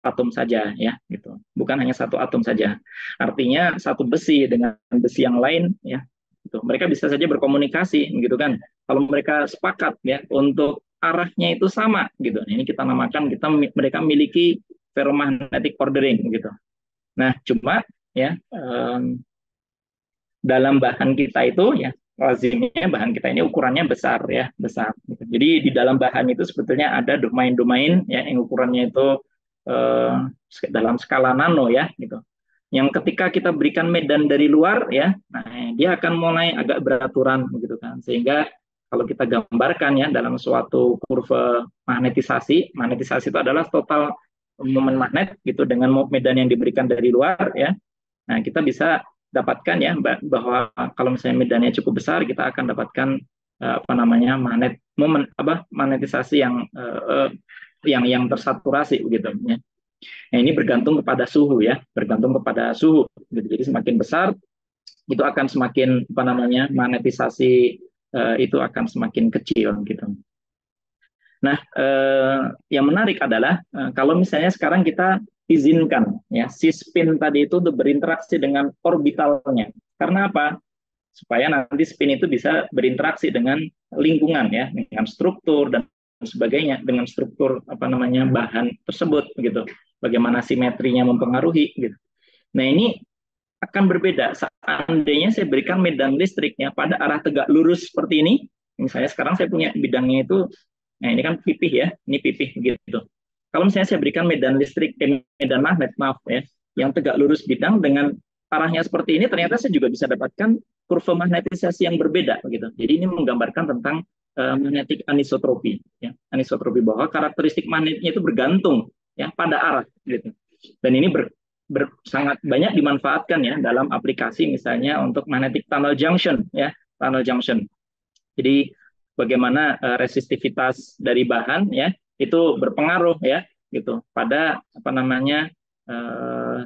atom saja ya, gitu. Bukan hanya satu atom saja. Artinya satu besi dengan besi yang lain ya, gitu. Mereka bisa saja berkomunikasi, gitu kan? Kalau mereka sepakat ya untuk arahnya itu sama, gitu. Ini kita namakan mereka memiliki ferromagnetic ordering, gitu. Nah, cuma ya dalam bahan kita itu ya lazimnya bahan kita ini ukurannya besar ya, besar. Jadi di dalam bahan itu sebetulnya ada domain-domain ya yang ukurannya itu dalam skala nano ya gitu. Yang ketika kita berikan medan dari luar ya, nah dia akan mulai agak beraturan begitu kan. Sehingga kalau kita gambarkan ya dalam suatu kurva magnetisasi, magnetisasi itu adalah total momen magnet gitu dengan medan yang diberikan dari luar ya. Nah, kita bisa dapatkan ya bahwa kalau misalnya medannya cukup besar, kita akan dapatkan apa namanya magnetisasi yang tersaturasi begitu ya. Nah, ini bergantung kepada suhu ya, bergantung kepada suhu. Gitu. Jadi semakin besar itu akan semakin apa namanya magnetisasi itu akan semakin kecil gitu. Nah, yang menarik adalah kalau misalnya sekarang kita izinkan ya si spin tadi itu untuk berinteraksi dengan orbitalnya. Karena apa? Supaya nanti spin itu bisa berinteraksi dengan lingkungan ya, dengan struktur dan sebagainya, dengan struktur apa namanya bahan tersebut gitu. Bagaimana simetrinya mempengaruhi gitu. Nah, ini akan berbeda seandainya saya berikan medan listriknya pada arah tegak lurus seperti ini. Misalnya sekarang saya punya bidangnya itu, nah ini kan pipih ya, ini pipih gitu. Kalau misalnya saya berikan medan listrik, medan magnet maaf ya, yang tegak lurus bidang dengan arahnya seperti ini, ternyata saya juga bisa dapatkan kurva magnetisasi yang berbeda gitu. Jadi ini menggambarkan tentang magnetic anisotropi ya, anisotropi bahwa karakteristik magnetnya itu bergantung ya pada arah gitu. Dan ini sangat banyak dimanfaatkan ya dalam aplikasi misalnya untuk magnetic tunnel junction ya, tunnel junction. Jadi bagaimana resistivitas dari bahan ya itu berpengaruh ya gitu pada apa namanya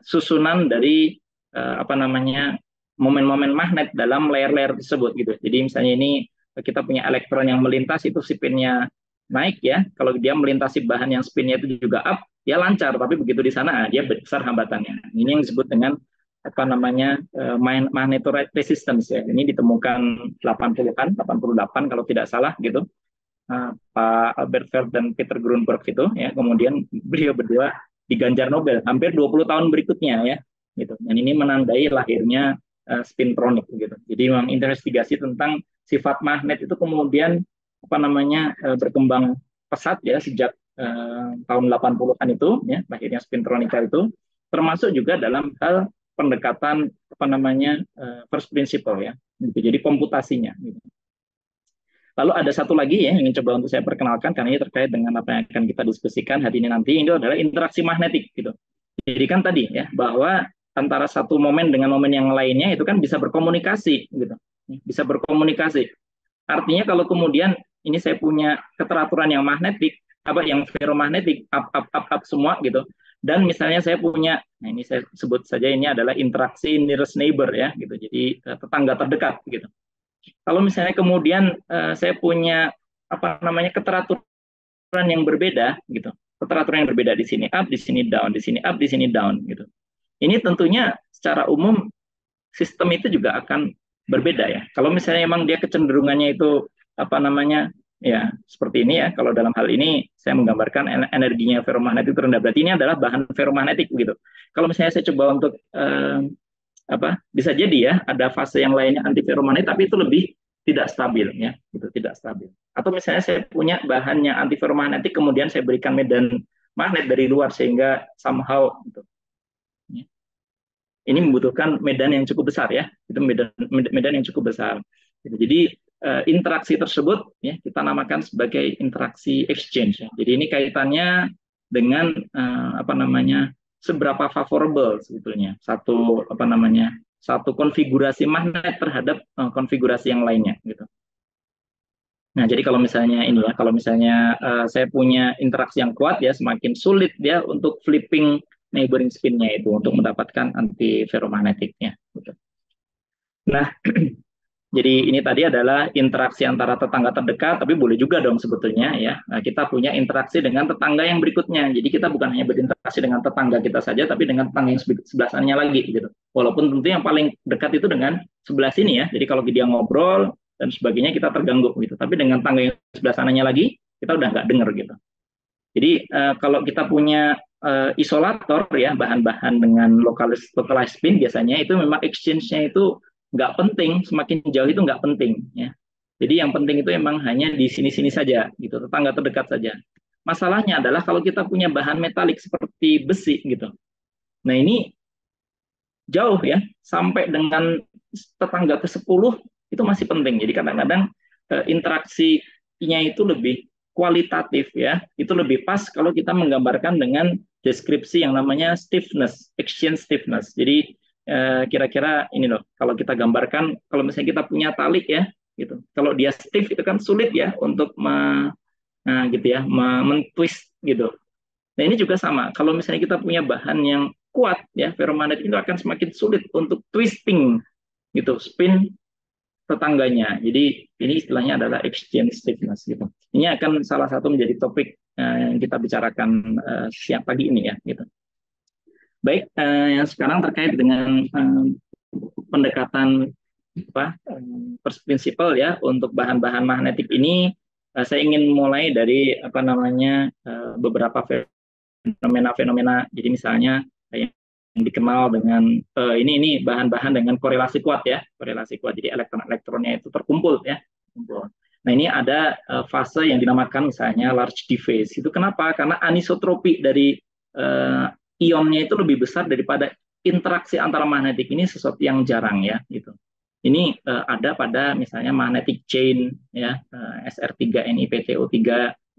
susunan dari apa namanya momen-momen magnet dalam layer-layer tersebut gitu. Jadi misalnya ini kita punya elektron yang melintas itu spinnya naik ya. Kalau dia melintasi bahan yang spinnya itu juga up, dia lancar. Tapi begitu di sana dia besar hambatannya. Ini yang disebut dengan apa namanya magnetoresistance resistance ya. Ini ditemukan 80-an, 88 kalau tidak salah gitu. Pak Albert Feld dan Peter Grunberg itu ya. Kemudian beliau berdua diganjar Nobel hampir 20 tahun berikutnya ya. Gitu. Dan ini menandai lahirnya spintronic gitu. Jadi memang investigasi tentang sifat magnet itu kemudian apa namanya berkembang pesat ya sejak tahun 80-an itu ya lahirnya spintronika itu, termasuk juga dalam hal pendekatan apa namanya first principle ya gitu. Jadi komputasinya gitu. Lalu ada satu lagi ya yang ingin coba untuk saya perkenalkan karena ini terkait dengan apa yang akan kita diskusikan hari ini nanti, ini adalah interaksi magnetik gitu. Jadi kan tadi ya bahwa antara satu momen dengan momen yang lainnya itu kan bisa berkomunikasi gitu. Bisa berkomunikasi. Artinya kalau kemudian ini saya punya keteraturan yang magnetik, apa yang ferromagnetik up semua gitu. Dan misalnya saya punya, nah ini saya sebut saja ini adalah interaksi nearest neighbor ya gitu. Jadi tetangga terdekat gitu. Kalau misalnya kemudian saya punya apa namanya keteraturan yang berbeda gitu. Keteraturan yang berbeda di sini up, di sini down, di sini up, di sini down gitu. Ini tentunya secara umum sistem itu juga akan berbeda ya. Kalau misalnya memang dia kecenderungannya itu apa namanya ya seperti ini ya. Kalau dalam hal ini saya menggambarkan energinya ferromagnetik rendah. Berarti ini adalah bahan ferromagnetik gitu. Kalau misalnya saya coba untuk apa bisa jadi ya ada fase yang lainnya anti ferromagnetik tapi itu lebih tidak stabil ya, itu tidak stabil. Atau misalnya saya punya bahan yang anti ferromagnetik, kemudian saya berikan medan magnet dari luar sehingga somehow gitu. Ini membutuhkan medan yang cukup besar ya, itu medan yang cukup besar. Jadi interaksi tersebut ya kita namakan sebagai interaksi exchange. Ya. Jadi ini kaitannya dengan apa namanya seberapa favorable sebetulnya satu konfigurasi magnet terhadap konfigurasi yang lainnya gitu. Nah, jadi kalau misalnya ini ya, kalau misalnya saya punya interaksi yang kuat ya, semakin sulit dia untuk flipping neighboring spin-nya itu untuk mendapatkan anti ferromagnetiknya. Gitu. Nah, jadi ini tadi adalah interaksi antara tetangga terdekat, tapi boleh juga dong sebetulnya ya. Nah, kita punya interaksi dengan tetangga yang berikutnya. Jadi kita bukan hanya berinteraksi dengan tetangga kita saja, tapi dengan tetangga yang sebelah sananya lagi gitu. Walaupun tentu yang paling dekat itu dengan sebelah sini ya. Jadi kalau dia ngobrol dan sebagainya kita terganggu gitu. Tapi dengan tangga yang sebelah sananya lagi kita udah nggak dengar gitu. Jadi kalau kita punya isolator ya bahan-bahan dengan localized spin biasanya itu memang exchange-nya itu nggak penting, semakin jauh itu nggak penting ya. Jadi yang penting itu memang hanya di sini-sini saja gitu, tetangga terdekat saja. Masalahnya adalah kalau kita punya bahan metalik seperti besi gitu. Nah ini jauh ya, sampai dengan tetangga ke-10 itu masih penting. Jadi kadang-kadang interaksinya itu lebih kualitatif ya. Itu lebih pas kalau kita menggambarkan dengan deskripsi yang namanya stiffness, exchange stiffness. Jadi kira-kira ini loh, kalau kita gambarkan, kalau misalnya kita punya tali ya, gitu. Kalau dia stiff itu kan sulit ya untuk gitu ya, mentwist gitu. Nah ini juga sama. Kalau misalnya kita punya bahan yang kuat ya, ferromagnet itu akan semakin sulit untuk twisting gitu, spin tetangganya. Jadi ini istilahnya adalah exchange stiffness gitu. Ini akan salah satu menjadi topik yang kita bicarakan siang pagi ini ya gitu. Baik, yang sekarang terkait dengan pendekatan first principle ya untuk bahan-bahan magnetik ini, saya ingin mulai dari beberapa fenomena-fenomena. Jadi misalnya yang dikenal dengan ini bahan-bahan dengan korelasi kuat ya, korelasi kuat. Jadi elektron-elektronnya itu terkumpul ya. Nah ini ada fase yang dinamakan misalnya large D phase. Itu kenapa? Karena anisotropi dari ionnya itu lebih besar daripada interaksi antara magnetik. Ini sesuatu yang jarang ya gitu. Ini ada pada misalnya magnetic chain ya, SR3NiPTO3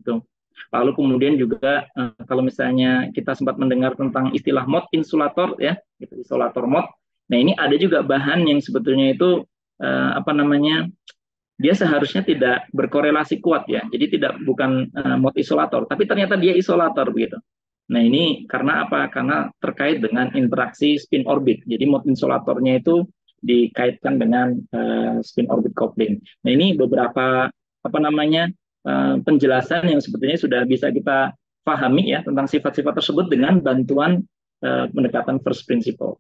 gitu. Lalu kemudian juga kalau misalnya kita sempat mendengar tentang istilah mode insulator ya, gitu, isolator mode. Nah ini ada juga bahan yang sebetulnya itu dia seharusnya tidak berkorelasi kuat ya, jadi bukan mode isolator, tapi ternyata dia isolator begitu. Nah ini karena apa? Karena terkait dengan interaksi spin orbit. Jadi mode insulatornya itu dikaitkan dengan spin orbit coupling. Nah ini beberapa penjelasan yang sebetulnya sudah bisa kita pahami ya tentang sifat-sifat tersebut dengan bantuan pendekatan first principle.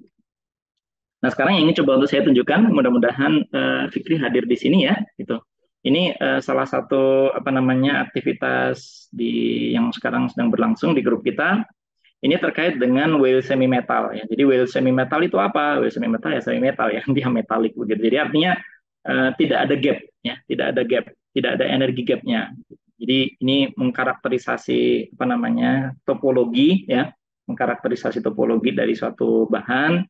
Nah sekarang yang ingin coba untuk saya tunjukkan, mudah-mudahan Fikri hadir di sini ya, gitu. Ini salah satu aktivitas yang sekarang sedang berlangsung di grup kita. Ini terkait dengan whale semi metal ya. Jadi whale semi metal itu apa? Whale semi metal ya semi metal ya, dia metalik begitu. Jadi artinya tidak ada gap ya, tidak ada energi gapnya. Jadi ini mengkarakterisasi topologi ya, mengkarakterisasi topologi dari suatu bahan.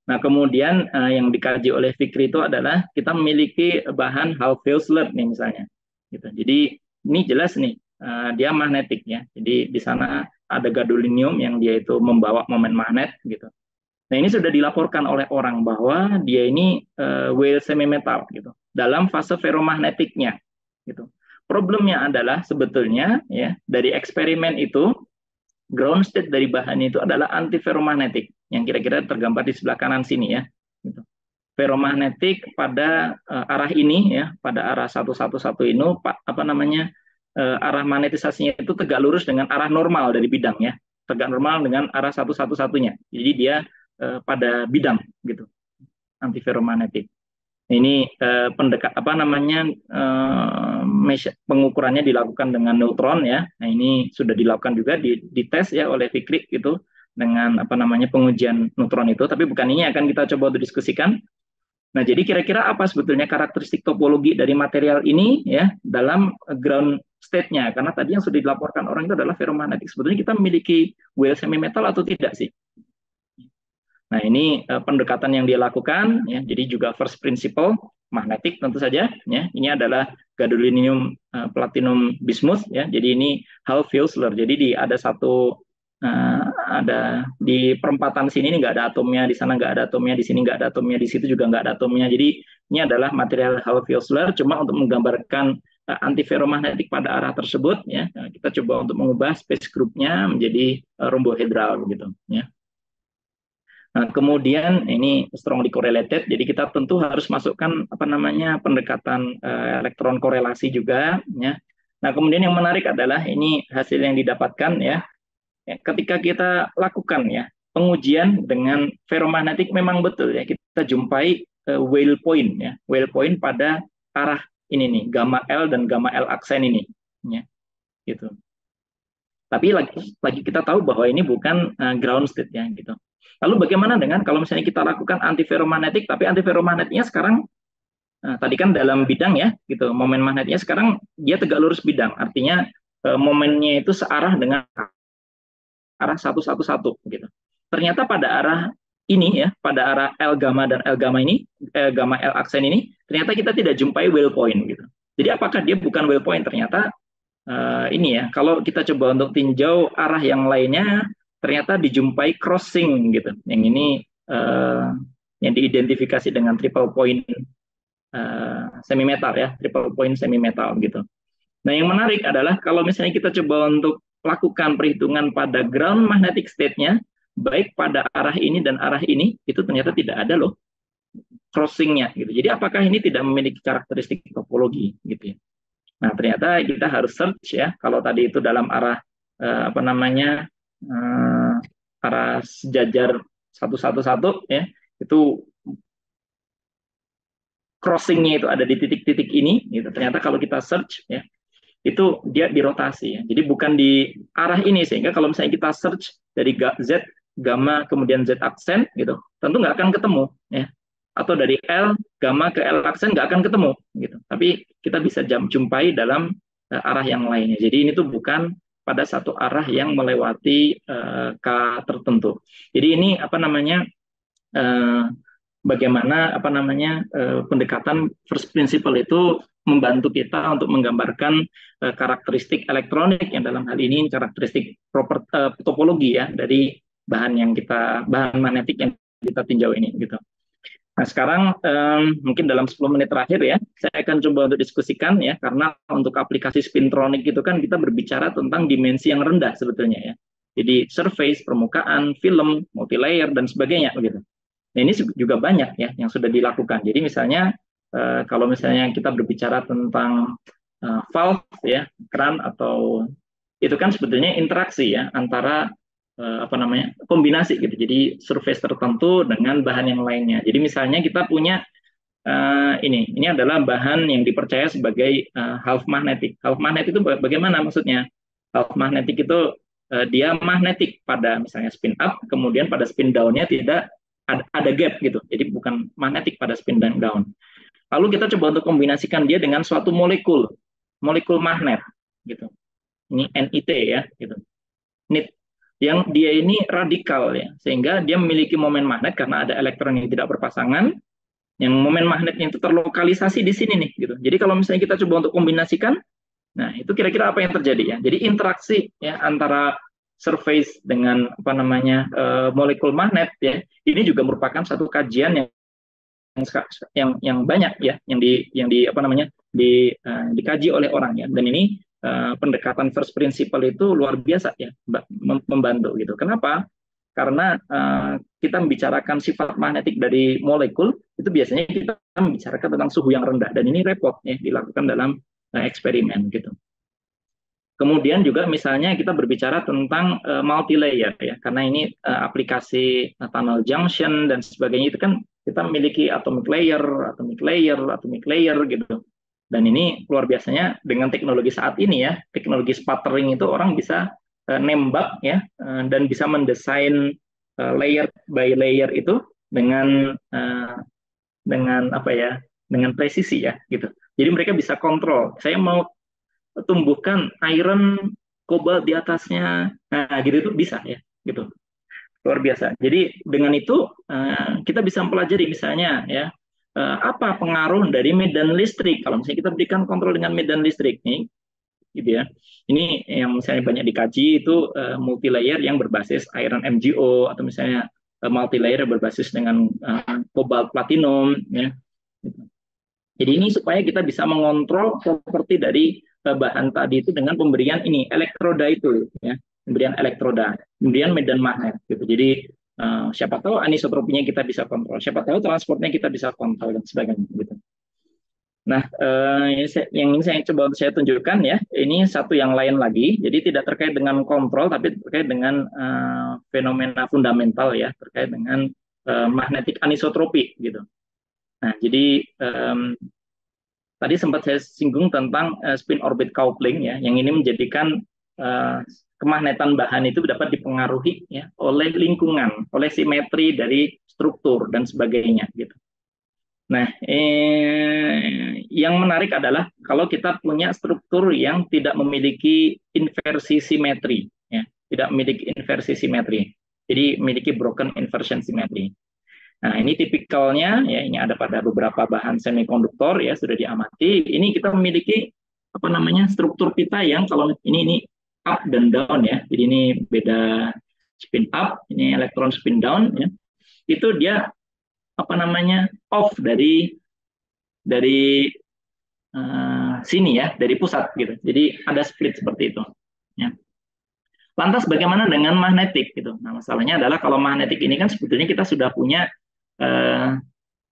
Nah, kemudian yang dikaji oleh Fikri itu adalah kita memiliki bahan half-whale slurp nih misalnya. Gitu. Jadi ini jelas nih dia magnetik ya. Jadi di sana ada gadolinium yang dia itu membawa momen magnet gitu. Nah ini sudah dilaporkan oleh orang bahwa dia ini whale semi metal gitu dalam fase ferromagnetiknya gitu. Problemnya adalah sebetulnya ya dari eksperimen itu ground state dari bahan itu adalah anti ferromagnetik yang kira-kira tergambar di sebelah kanan sini ya. Gitu. Ferromagnetik pada arah ini ya, pada arah 111 ini arah magnetisasinya itu tegak lurus dengan arah normal dari bidang ya, tegak normal dengan arah 111-nya. Jadi dia pada bidang gitu, anti ferromagnetik. Ini pengukurannya dilakukan dengan neutron ya. Nah ini sudah dilakukan juga dites ya oleh Fikri gitu dengan pengujian neutron itu. Tapi bukan ini akan kita coba untuk diskusikan. Nah, jadi kira-kira apa sebetulnya karakteristik topologi dari material ini ya dalam ground state-nya? Karena tadi yang sudah dilaporkan orang itu adalah ferromagnetik. Sebetulnya kita memiliki well semi metal atau tidak sih? Nah, ini pendekatan yang dia lakukan ya. Jadi juga first principle magnetik tentu saja ya. Ini adalah gadolinium platinum bismuth ya. Jadi ini half Wechsler. Jadi ada satu ada di perempatan sini nggak ada atomnya, di sana nggak ada atomnya, di sini nggak ada atomnya, di situ juga nggak ada atomnya. Jadi ini adalah material half Wechsler cuma untuk menggambarkan antiferromagnetik pada arah tersebut ya. Kita coba untuk mengubah space group-nya menjadi rombohedral gitu ya. Nah, kemudian ini strongly correlated, jadi kita tentu harus masukkan apa namanya pendekatan elektron korelasi juga, ya. Nah, kemudian yang menarik adalah ini hasil yang didapatkan ya, ketika kita lakukan ya pengujian dengan ferromagnetik memang betul ya kita jumpai Weyl point ya, Weyl point pada arah ini nih gamma L dan gamma L aksen ini, ya, gitu. Tapi lagi kita tahu bahwa ini bukan ground state ya gitu. Lalu bagaimana dengan kalau misalnya kita lakukan antiferromagnetik, tapi antiferromagnetiknya sekarang tadi kan dalam bidang ya gitu, momen magnetnya sekarang dia tegak lurus bidang, artinya momennya itu searah dengan arah 111 gitu. Ternyata pada arah ini ya, pada arah L gamma dan L gamma ini, gamma L aksen ini, ternyata kita tidak jumpai Weyl point gitu. Jadi apakah dia bukan Weyl point? Ternyata ini ya, kalau kita coba untuk tinjau arah yang lainnya, ternyata dijumpai crossing gitu. Yang ini yang diidentifikasi dengan triple point semi metal ya, triple point semi metal gitu. Nah, yang menarik adalah kalau misalnya kita coba untuk lakukan perhitungan pada ground magnetic state-nya, baik pada arah ini dan arah ini, itu ternyata tidak ada loh crossing-nya gitu. Jadi apakah ini tidak memiliki karakteristik topologi gitu ya? Nah, ternyata kita harus search ya. Kalau tadi itu dalam arah apa namanya arah sejajar 111 ya, itu crossingnya itu ada di titik-titik ini. Gitu. Ternyata kalau kita search ya, itu dia dirotasi ya. Jadi bukan di arah ini sehingga kalau misalnya kita search dari Z gamma kemudian Z aksen gitu, tentu nggak akan ketemu ya. Atau dari L gamma ke L aksen nggak akan ketemu gitu. Tapi kita bisa jumpai dalam arah yang lainnya. Jadi ini tuh bukan pada satu arah yang melewati K tertentu. Jadi ini apa namanya bagaimana apa namanya pendekatan first principle itu membantu kita untuk menggambarkan karakteristik elektronik yang dalam hal ini karakteristik topologi ya dari bahan magnetik yang kita tinjau ini gitu. Nah, sekarang mungkin dalam 10 menit terakhir ya, saya akan coba untuk diskusikan ya, karena untuk aplikasi spintronic itu kan kita berbicara tentang dimensi yang rendah sebetulnya ya. Jadi surface, permukaan, film, multilayer dan sebagainya begitu. Nah, ini juga banyak ya yang sudah dilakukan. Jadi misalnya kalau misalnya kita berbicara tentang valve ya, keran atau itu kan sebetulnya interaksi ya antara apa namanya kombinasi gitu. Jadi surface tertentu dengan bahan yang lainnya. Jadi misalnya kita punya ini adalah bahan yang dipercaya sebagai half magnetic. Half magnetic itu bagaimana maksudnya? Half magnetic itu dia magnetik pada misalnya spin up, kemudian pada spin down-nya tidak ada gap gitu. Jadi bukan magnetik pada spin down. Lalu kita coba untuk kombinasikan dia dengan suatu molekul magnet gitu. Ini NIT ya gitu. NIT yang dia ini radikal ya, sehingga dia memiliki momen magnet karena ada elektron yang tidak berpasangan, yang momen magnetnya itu terlokalisasi di sini nih gitu. Jadi kalau misalnya kita coba untuk kombinasikan, nah itu kira-kira apa yang terjadi ya? Jadi interaksi ya antara surface dengan apa namanya molekul magnet ya, ini juga merupakan satu kajian yang banyak ya, yang di apa namanya dikaji oleh orang ya, dan ini pendekatan first principle itu luar biasa ya, membantu gitu. Kenapa? Karena kita membicarakan sifat magnetik dari molekul itu biasanya kita membicarakan tentang suhu yang rendah, dan ini repot ya dilakukan dalam eksperimen gitu. Kemudian juga misalnya kita berbicara tentang multi-layer ya, karena ini aplikasi tunnel junction dan sebagainya itu kan kita memiliki atomic layer gitu. Dan ini luar biasanya dengan teknologi saat ini ya, teknologi sputtering itu orang bisa nembak ya dan bisa mendesain layer by layer itu dengan dengan apa ya, dengan presisi ya gitu. Jadi mereka bisa kontrol. Saya mau tumbuhkan iron, kobalt di atasnya, nah gitu itu bisa ya gitu. Luar biasa. Jadi dengan itu kita bisa mempelajari misalnya ya apa pengaruh dari medan listrik kalau misalnya kita berikan kontrol dengan medan listrik nih gitu ya. Ini yang misalnya banyak dikaji itu multi layer yang berbasis iron MgO atau misalnya multi layer berbasis dengan kobalt platinum ya. Jadi ini supaya kita bisa mengontrol seperti dari bahan tadi itu dengan pemberian ini elektroda itu ya, pemberian elektroda, kemudian medan magnet gitu. Jadi siapa tahu anisotropinya kita bisa kontrol, siapa tahu transportnya kita bisa kontrol dan sebagainya gitu. Nah, yang ini saya coba saya tunjukkan ya, ini satu yang lain lagi. Jadi tidak terkait dengan kontrol, tapi terkait dengan fenomena fundamental ya, terkait dengan magnetik anisotropi gitu. Nah, jadi tadi sempat saya singgung tentang spin orbit coupling ya, yang ini menjadikan kemagnetan bahan itu dapat dipengaruhi ya oleh lingkungan, oleh simetri dari struktur dan sebagainya gitu. Nah, yang menarik adalah kalau kita punya struktur yang tidak memiliki inversi simetri, ya, tidak memiliki inversi simetri, jadi memiliki broken inversion symmetry. Nah, ini tipikalnya ya, ini ada pada beberapa bahan semikonduktor ya sudah diamati. Ini kita memiliki apa namanya struktur pita yang kalau ini up dan down ya. Jadi ini beda spin up, ini elektron spin down ya. Itu dia apa namanya off dari sini ya, dari pusat gitu. Jadi ada split seperti itu. Ya. Lantas bagaimana dengan magnetik gitu? Nah, masalahnya adalah kalau magnetik ini kan sebetulnya kita sudah punya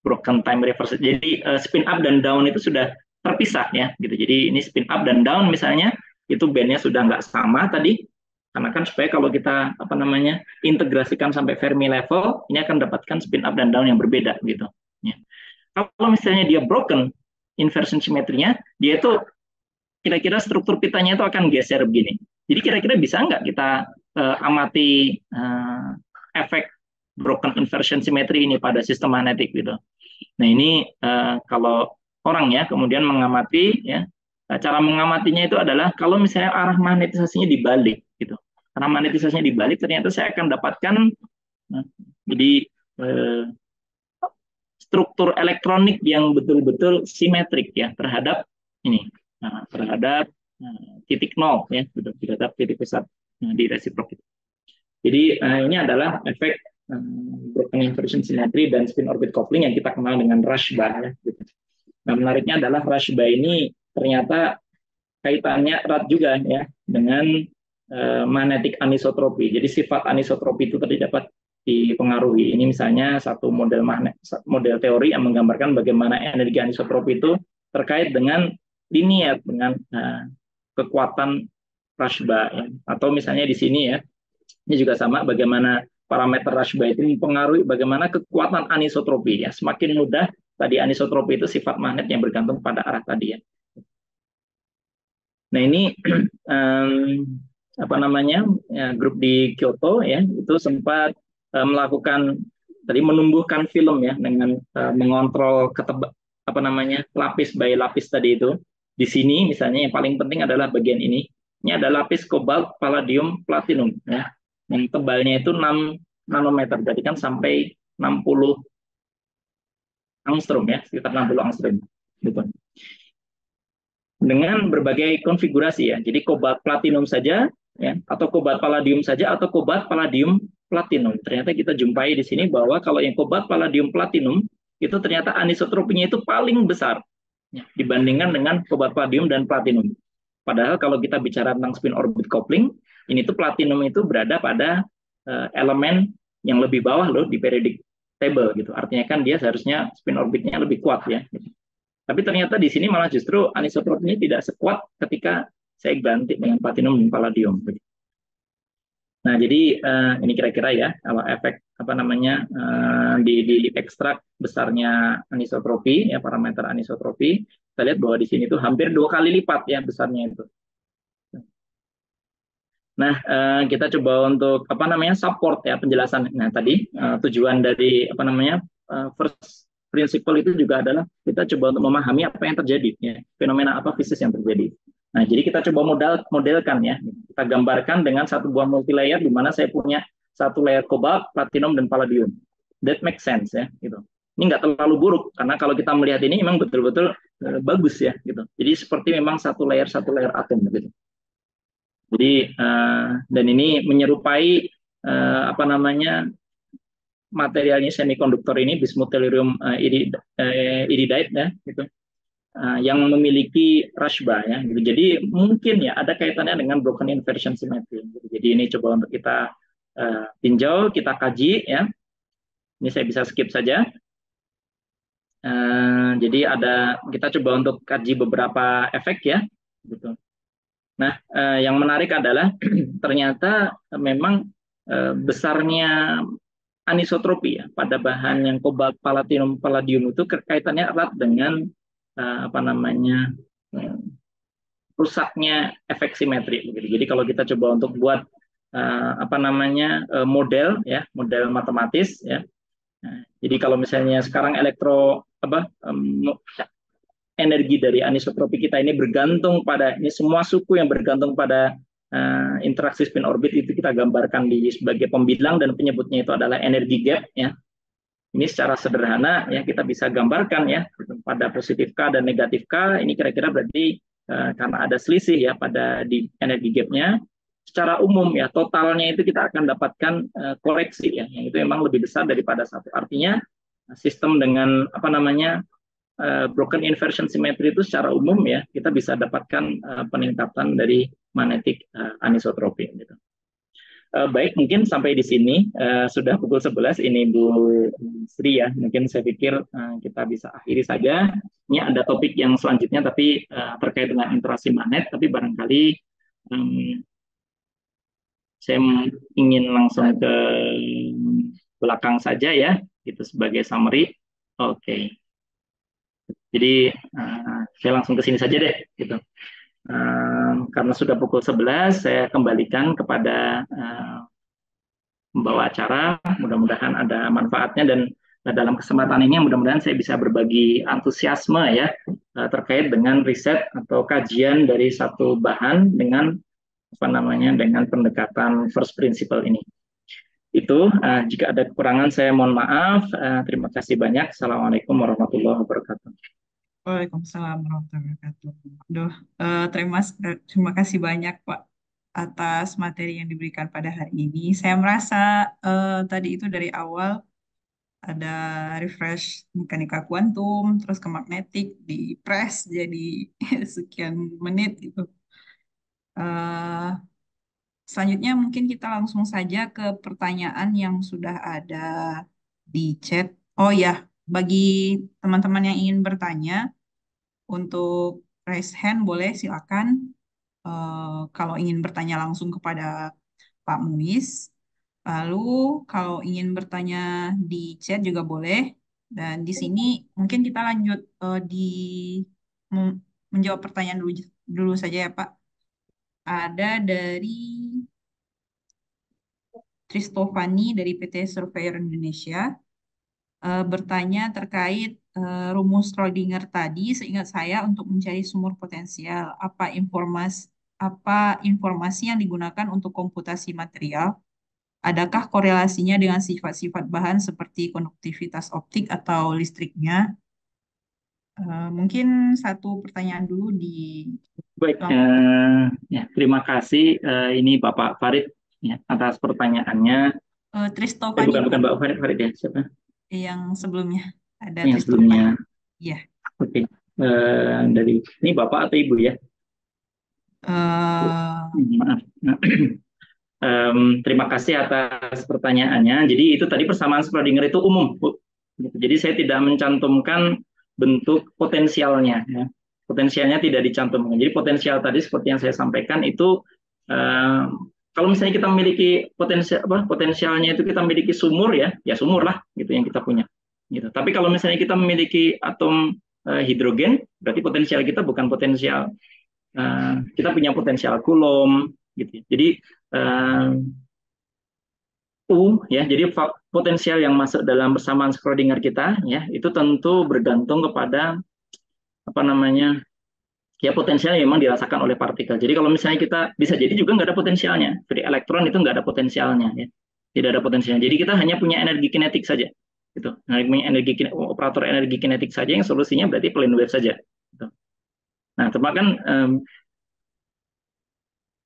broken time reverse. Jadi spin up dan down itu sudah terpisah ya gitu. Jadi ini spin up dan down misalnya itu bandnya sudah nggak sama tadi karena kan supaya kalau kita apa namanya integrasikan sampai Fermi level ini akan dapatkan spin up dan down yang berbeda gitu. Ya. Kalau misalnya dia broken inversion simetrinya dia itu kira-kira struktur pitanya itu akan geser begini. Jadi kira-kira bisa nggak kita amati efek broken inversion symmetry ini pada sistem magnetik gitu. Nah ini kalau orang ya kemudian mengamati ya cara mengamatinya itu adalah kalau misalnya arah magnetisasinya dibalik gitu. Karena magnetisasinya dibalik ternyata saya akan dapatkan jadi struktur elektronik yang betul-betul simetrik ya terhadap ini terhadap titik nol ya terhadap titik pusat di resiprok itu. Jadi ini adalah efek broken inversion symmetry dan spin orbit coupling yang kita kenal dengan Rashba ya. Gitu. Nah menariknya adalah Rashba ini ternyata kaitannya erat juga ya dengan magnetic anisotropi. Jadi sifat anisotropi itu tadi dapat dipengaruhi. Ini misalnya satu model model teori yang menggambarkan bagaimana energi anisotropi itu terkait dengan linier dengan kekuatan Rashba ya. Atau misalnya di sini ya ini juga sama bagaimana parameter Rashba itu mempengaruhi bagaimana kekuatan anisotropi ya. Semakin mudah tadi anisotropi itu sifat magnet yang bergantung pada arah tadi ya. Nah ini apa namanya ya, grup di Kyoto ya itu sempat melakukan tadi menumbuhkan film ya dengan mengontrol apa namanya lapis by lapis tadi itu. Di sini misalnya yang paling penting adalah bagian ini. Ini ada lapis kobalt, palladium, platinum ya. Yang tebalnya itu 6 nanometer, berarti kan sampai 60 angstrom ya, sekitar 60 angstrom. Gitu. Dengan berbagai konfigurasi ya. Jadi kobalt platinum saja ya, atau kobalt palladium saja atau kobalt palladium platinum. Ternyata kita jumpai di sini bahwa kalau yang kobalt palladium platinum itu ternyata anisotropinya itu paling besar ya, dibandingkan dengan kobalt palladium dan platinum. Padahal kalau kita bicara tentang spin orbit coupling, ini tuh platinum itu berada pada elemen yang lebih bawah loh di periodic table gitu. Artinya kan dia seharusnya spin orbitnya lebih kuat ya. Gitu. Tapi ternyata di sini malah justru anisotropinya tidak sekuat ketika saya ganti dengan platinum dan palladium. Nah, jadi ini kira-kira ya kalau efek apa namanya di ekstrak besarnya anisotropi ya parameter anisotropi kita lihat bahwa di sini tuh hampir 2 kali lipat ya besarnya itu. Nah, kita coba untuk apa namanya support ya penjelasan. Nah, tadi tujuan dari apa namanya first principle itu juga adalah kita coba untuk memahami apa yang terjadi, ya, fenomena apa fisis yang terjadi. Nah, jadi kita coba modelkan ya, kita gambarkan dengan satu buah multilayer di mana saya punya satu layer kobalt, platinum, dan palladium. That makes sense ya, gitu. Ini nggak terlalu buruk karena kalau kita melihat ini memang betul-betul bagus ya, gitu. Jadi seperti memang satu layer atom gitu. Jadi dan ini menyerupai apa namanya materialnya semikonduktor ini bismut tellurium iridide ya, gitu. Yang memiliki rashba ya, gitu. Jadi mungkin ya ada kaitannya dengan broken inversion symmetry. Gitu. Jadi ini coba untuk kita tinjau, kita kaji ya. Ini saya bisa skip saja. Jadi kita coba untuk kaji beberapa efek ya, gitu. Nah, yang menarik adalah ternyata memang besarnya anisotropi ya pada bahan yang kobalt, platinum, palladium itu kaitannya erat dengan apa namanya rusaknya efek simetri. Jadi kalau kita coba untuk buat apa namanya model ya, model matematis ya. Jadi kalau misalnya sekarang energi dari anisotropi kita ini bergantung pada ini semua suku yang bergantung pada interaksi spin orbit itu kita gambarkan sebagai pembilang dan penyebutnya itu adalah energi gap ya. Ini secara sederhana ya kita bisa gambarkan ya pada positif K dan negatif K ini kira-kira berarti karena ada selisih ya pada di energi gapnya. Secara umum ya totalnya itu kita akan dapatkan koreksi ya yang itu memang lebih besar daripada satu. Artinya sistem dengan apa namanya broken inversion symmetry itu secara umum ya kita bisa dapatkan peningkatan dari magnetic anisotropi gitu. Baik, mungkin sampai di sini sudah pukul 11 ini Bu Sri ya. Mungkin saya pikir kita bisa akhiri saja. Ini ada topik yang selanjutnya tapi terkait dengan interaksi magnet tapi barangkali saya ingin langsung ke belakang saja ya, gitu sebagai summary. Oke. Jadi saya langsung ke sini saja deh, gitu. Karena sudah pukul 11, saya kembalikan kepada pembawa acara. Mudah-mudahan ada manfaatnya dan dalam kesempatan ini mudah-mudahan saya bisa berbagi antusiasme ya terkait dengan riset atau kajian dari satu bahan dengan apa namanya dengan pendekatan first principle ini. Itu jika ada kekurangan saya mohon maaf. Terima kasih banyak. Assalamualaikum warahmatullahi wabarakatuh. Waalaikumsalam warahmatullahi wabarakatuh. Terima kasih banyak Pak atas materi yang diberikan pada hari ini. Saya merasa tadi itu dari awal ada refresh mekanika kuantum, terus ke magnetik, di press jadi sekian menit gitu. Selanjutnya mungkin kita langsung saja ke pertanyaan yang sudah ada di chat. Oh ya, bagi teman-teman yang ingin bertanya, untuk raise hand boleh silakan. Kalau ingin bertanya langsung kepada Pak Muiz. Lalu kalau ingin bertanya di chat juga boleh. Dan di sini mungkin kita lanjut menjawab pertanyaan dulu saja ya Pak. Ada dari Tristofani dari PT Surveyor Indonesia bertanya terkait rumus Schrödinger tadi. Seingat saya untuk mencari sumur potensial, apa informasi yang digunakan untuk komputasi material? Adakah korelasinya dengan sifat-sifat bahan seperti konduktivitas optik atau listriknya? Mungkin satu pertanyaan dulu di Baik, ya, terima kasih. Ini Bapak Farid ya, atas pertanyaannya. Tristofani bukan Bapak Farid ya, siapa? Yang sebelumnya ada Yang sebelumnya. Iya. Oke. Dari ini Bapak atau Ibu ya? Maaf. Terima kasih atas pertanyaannya. Jadi itu tadi persamaan Schrödinger itu umum, Bu. Jadi saya tidak mencantumkan bentuk potensialnya. Ya. Potensialnya tidak dicantumkan. Jadi potensial tadi seperti yang saya sampaikan itu kalau misalnya kita memiliki potensialnya itu kita memiliki sumur ya sumur lah gitu yang kita punya. Gitu. Tapi kalau misalnya kita memiliki atom hidrogen, berarti potensial kita bukan potensial kita punya potensial Coulomb gitu. Jadi U ya. Jadi potensial yang masuk dalam persamaan Schrödinger kita ya itu tentu bergantung kepada apa namanya ya potensial yang memang dirasakan oleh partikel. Jadi kalau misalnya kita bisa jadi juga nggak ada potensialnya. Jadi elektron itu nggak ada potensialnya ya. Tidak ada potensialnya. Jadi kita hanya punya energi kinetik saja. Gitu. Nah, operator energi kinetik saja yang solusinya berarti plane wave saja. Gitu. Nah, cuma kan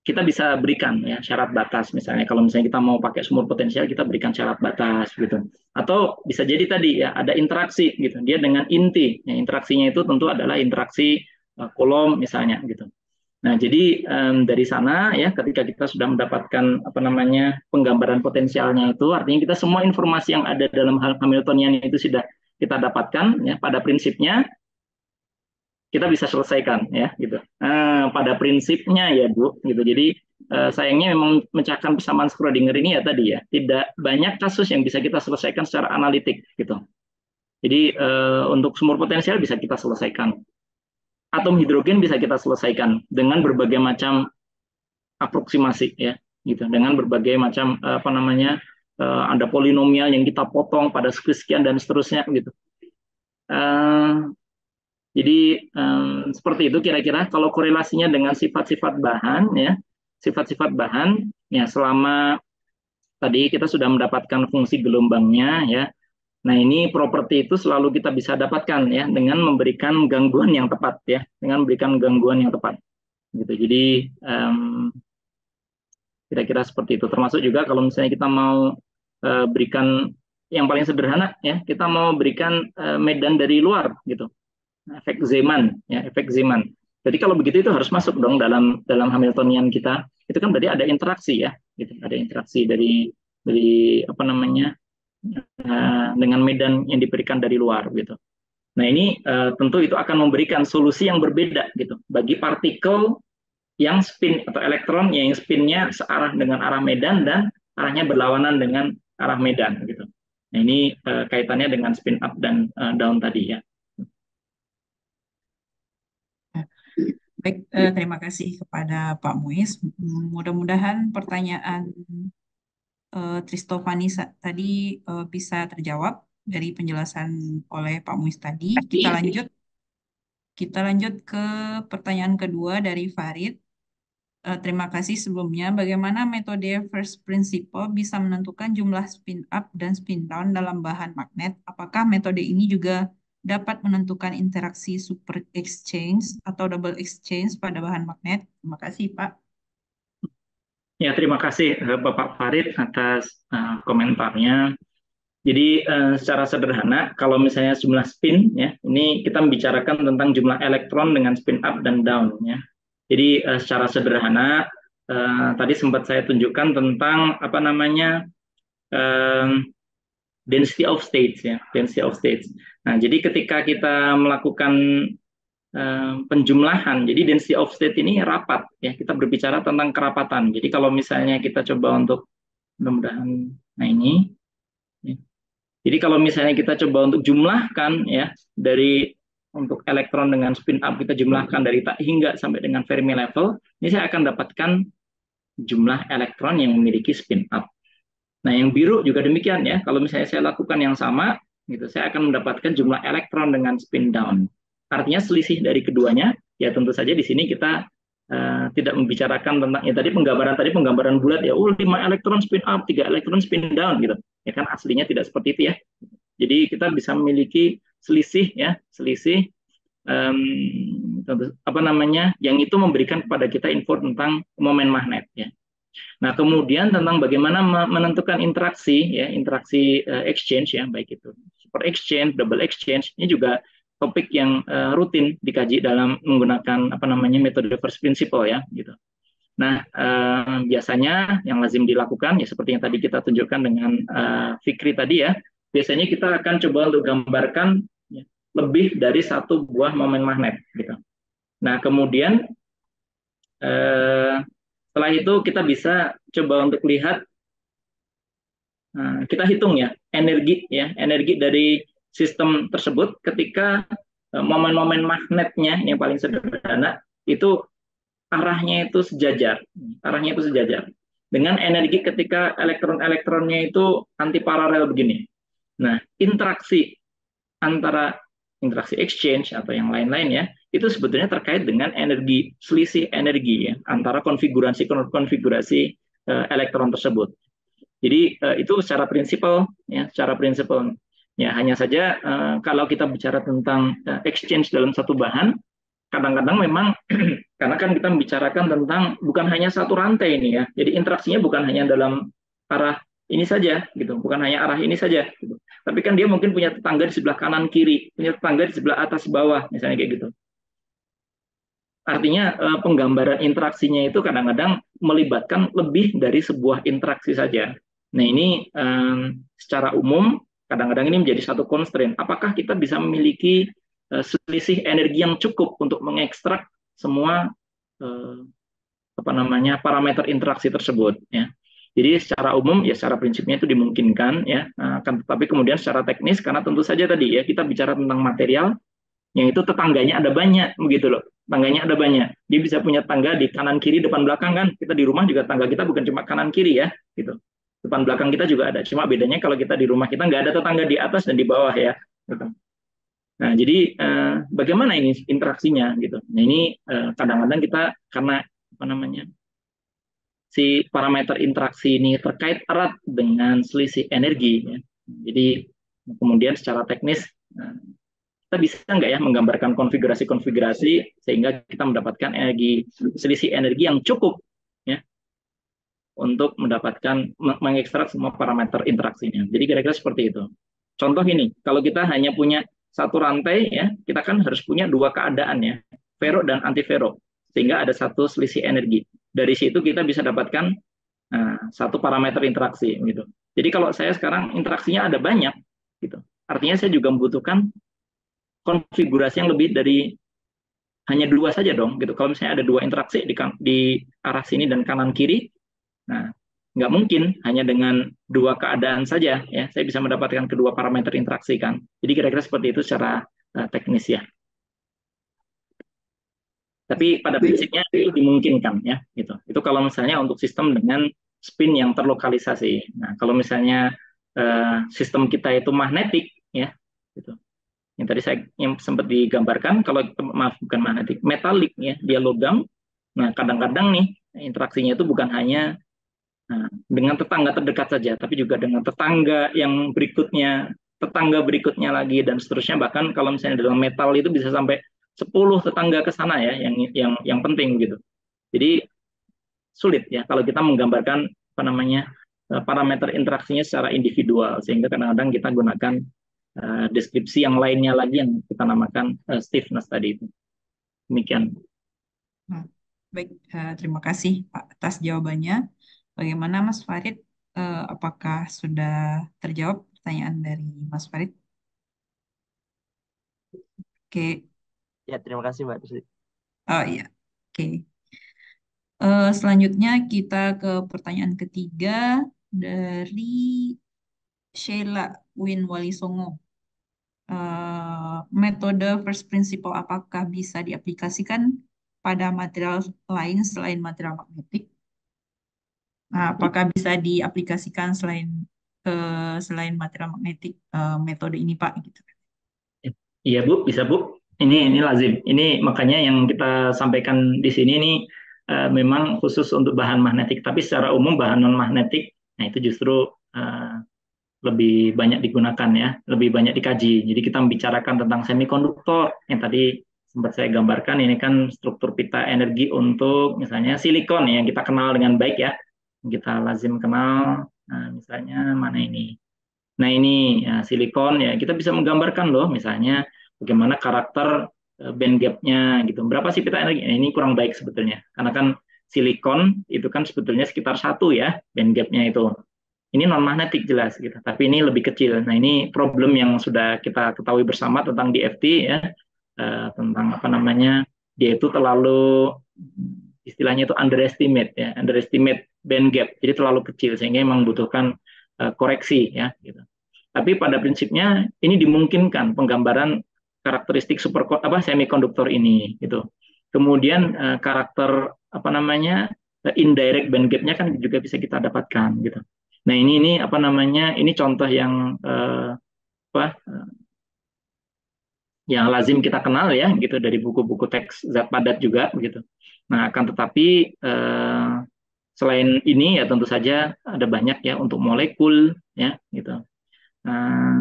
kita bisa berikan ya syarat batas misalnya kalau misalnya kita mau pakai sumur potensial kita berikan syarat batas gitu atau bisa jadi tadi ya ada interaksi gitu dia dengan inti ya, interaksinya itu tentu adalah interaksi Coulomb misalnya gitu. Nah jadi dari sana ya ketika kita sudah mendapatkan apa namanya penggambaran potensialnya itu artinya kita semua informasi yang ada dalam hal Hamiltonian itu sudah kita dapatkan ya pada prinsipnya kita bisa selesaikan ya gitu. Pada prinsipnya ya Bu gitu. Jadi sayangnya memang mencahkan persamaan Schrödinger ini ya tadi ya tidak banyak kasus yang bisa kita selesaikan secara analitik gitu. Jadi untuk sumur potensial bisa kita selesaikan. Atom hidrogen bisa kita selesaikan dengan berbagai macam aproksimasi ya gitu. Dengan berbagai macam apa namanya ada polinomial yang kita potong pada sekian dan seterusnya gitu. Jadi seperti itu kira-kira kalau korelasinya dengan sifat-sifat bahan ya, sifat-sifat bahan ya selama tadi kita sudah mendapatkan fungsi gelombangnya ya. Nah, ini properti itu selalu kita bisa dapatkan ya dengan memberikan gangguan yang tepat ya, dengan memberikan gangguan yang tepat. Gitu. Jadi kira-kira seperti itu. Termasuk juga kalau misalnya kita mau berikan yang paling sederhana ya, kita mau berikan medan dari luar gitu. Efek Zeeman ya efek Zeeman. Jadi kalau begitu itu harus masuk dong dalam Hamiltonian kita. Itu kan berarti ada interaksi ya, gitu. Ada interaksi dari apa namanya dengan medan yang diberikan dari luar gitu. Nah ini tentu itu akan memberikan solusi yang berbeda gitu bagi partikel yang spin atau elektron yang spinnya searah dengan arah medan dan arahnya berlawanan dengan arah medan gitu. Nah ini kaitannya dengan spin up dan down tadi ya. Baik, terima kasih kepada Pak Muiz. Mudah-mudahan pertanyaan Tristofani tadi bisa terjawab dari penjelasan oleh Pak Muiz tadi. Kita lanjut ke pertanyaan kedua dari Farid. Terima kasih sebelumnya. Bagaimana metode first principle bisa menentukan jumlah spin up dan spin down dalam bahan magnet? Apakah metode ini juga dapat menentukan interaksi super exchange atau double exchange pada bahan magnet? Terima kasih, Pak. Ya, terima kasih Bapak Farid atas komentarnya. Jadi secara sederhana, kalau misalnya jumlah spin, ya, ini kita membicarakan tentang jumlah elektron dengan spin up dan down, ya. Jadi secara sederhana, tadi sempat saya tunjukkan tentang apa namanya density of states, ya, density of states. Nah, jadi ketika kita melakukan penjumlahan. Jadi density of state ini rapat ya. Kita berbicara tentang kerapatan. Jadi kalau misalnya kita coba untuk mudah-mudahan nah ini ya. Jadi kalau misalnya kita coba untuk jumlahkan ya dari untuk elektron dengan spin up kita jumlahkan dari tak hingga sampai dengan Fermi level, ini saya akan dapatkan jumlah elektron yang memiliki spin up. Nah, yang biru juga demikian ya. Kalau misalnya saya lakukan yang sama, gitu, saya akan mendapatkan jumlah elektron dengan spin down. Artinya selisih dari keduanya, ya tentu saja di sini kita tidak membicarakan tentang ya tadi penggambaran bulat ya, 5 elektron spin up, 3 elektron spin down gitu. Ya kan aslinya tidak seperti itu ya. Jadi kita bisa memiliki selisih ya, selisih apa namanya, yang itu memberikan kepada kita info tentang momen magnet ya. Nah, kemudian tentang bagaimana menentukan interaksi ya, interaksi exchange ya, baik itu super exchange, double exchange, ini juga topik yang rutin dikaji dalam menggunakan apa namanya metode first principle ya gitu. Nah, biasanya yang lazim dilakukan ya seperti yang tadi kita tunjukkan dengan Fikri tadi ya, biasanya kita akan coba untuk gambarkan ya, lebih dari satu buah momen magnet gitu. Nah, kemudian setelah itu kita bisa coba untuk lihat, kita hitung ya energi dari sistem tersebut ketika momen-momen magnetnya yang paling sederhana itu arahnya itu sejajar. dengan energi ketika elektron-elektronnya itu antiparalel begini. Nah, interaksi exchange atau yang lain-lain ya, itu sebetulnya terkait dengan energi, selisih energi ya, antara konfigurasi elektron tersebut. Jadi itu secara prinsipal ya, hanya saja kalau kita bicara tentang exchange dalam satu bahan, kadang-kadang memang karena kan kita membicarakan tentang bukan hanya satu rantai ini ya. Jadi interaksinya bukan hanya dalam arah ini saja gitu, bukan hanya arah ini saja gitu. Tapi kan dia mungkin punya tetangga di sebelah kanan kiri, punya tetangga di sebelah atas bawah misalnya kayak gitu. Artinya penggambaran interaksinya itu kadang-kadang melibatkan lebih dari sebuah interaksi saja. Nah ini secara umum kadang-kadang ini menjadi satu constraint. Apakah kita bisa memiliki selisih energi yang cukup untuk mengekstrak semua parameter interaksi tersebut ya. Jadi secara umum ya secara prinsipnya itu dimungkinkan ya. Tapi kemudian secara teknis karena tentu saja tadi ya kita bicara tentang material yang itu tetangganya ada banyak begitu loh. Tetangganya ada banyak. Dia bisa punya tangga di kanan kiri depan belakang kan. Kita di rumah juga tangga kita bukan cuma kanan kiri ya gitu. Depan belakang kita juga ada. Cuma bedanya kalau kita di rumah kita nggak ada tetangga di atas dan di bawah ya. Gitu. Nah, jadi bagaimana ini interaksinya gitu. Nah, ini kadang-kadang kita karena si parameter interaksi ini terkait erat dengan selisih energi ya. Jadi kemudian secara teknis kita bisa nggak ya menggambarkan konfigurasi-konfigurasi sehingga kita mendapatkan selisih energi yang cukup ya untuk mendapatkan mengekstrak semua parameter interaksinya. Jadi kira-kira seperti itu. Contoh ini, kalau kita hanya punya satu rantai ya, kita kan harus punya dua keadaan ya, ferro dan antifero, sehingga ada satu selisih energi. Dari situ kita bisa dapatkan satu parameter interaksi gitu. Jadi kalau saya sekarang interaksinya ada banyak gitu. Artinya saya juga membutuhkan konfigurasi yang lebih dari hanya dua saja dong gitu. Kalau misalnya ada dua interaksi di arah sini dan kanan kiri, nah nggak mungkin hanya dengan dua keadaan saja ya saya bisa mendapatkan kedua parameter interaksi kan. Jadi kira-kira seperti itu secara teknis ya. Tapi pada prinsipnya itu dimungkinkan ya gitu. Itu kalau misalnya untuk sistem dengan spin yang terlokalisasi. Nah kalau misalnya sistem kita itu magnetik ya gitu. Yang tadi yang sempat digambarkan kalau maaf bukan magnetik, metalik ya, dia logam. Nah, kadang-kadang nih interaksinya itu bukan hanya dengan tetangga terdekat saja, tapi juga dengan tetangga yang berikutnya, tetangga berikutnya lagi dan seterusnya. Bahkan kalau misalnya dalam metal itu bisa sampai 10 tetangga ke sana ya, yang penting gitu. Jadi sulit ya kalau kita menggambarkan parameter interaksinya secara individual, sehingga kadang-kadang kita gunakan deskripsi yang lainnya lagi yang kita namakan stiffness tadi itu. Demikian. Baik, terima kasih Pak atas jawabannya. Bagaimana Mas Farid? Apakah sudah terjawab pertanyaan dari Mas Farid? Oke. Ya, terima kasih Mbak. Oh iya, oke. Selanjutnya kita ke pertanyaan ketiga dari Sheila Winwalisongo. Metode first principle apakah bisa diaplikasikan pada material lain selain material magnetik? Nah, apakah bisa diaplikasikan selain material magnetik metode ini Pak? Gitu. Iya Bu, bisa Bu. Ini lazim. Ini makanya yang kita sampaikan di sini ini memang khusus untuk bahan magnetik. Tapi secara umum bahan non magnetik, nah itu justru lebih banyak digunakan ya, lebih banyak dikaji. Jadi kita membicarakan tentang semikonduktor yang tadi sempat saya gambarkan. Ini kan struktur pita energi untuk misalnya silikon yang kita kenal dengan baik ya, kita lazim kenal. Nah, misalnya mana ini? Nah ini ya, silikon ya kita bisa menggambarkan loh, misalnya bagaimana karakter band gap-nya gitu. Berapa sih pita energi? Nah, ini kurang baik sebetulnya, karena kan silikon itu kan sebetulnya sekitar 1 ya band gap-nya itu. Ini non magnetik jelas gitu, tapi ini lebih kecil. Nah ini problem yang sudah kita ketahui bersama tentang DFT ya, tentang dia itu terlalu istilahnya itu underestimate ya, underestimate band gap, jadi terlalu kecil sehingga memang membutuhkan koreksi ya. Gitu. Tapi pada prinsipnya ini dimungkinkan penggambaran karakteristik semikonduktor ini gitu. Kemudian karakter indirect band gap-nya kan juga bisa kita dapatkan gitu. Nah ini apa namanya, ini contoh yang apa yang lazim kita kenal ya gitu dari buku-buku teks zat padat juga gitu. Nah akan tetapi selain ini ya tentu saja ada banyak ya untuk molekul ya gitu. Nah,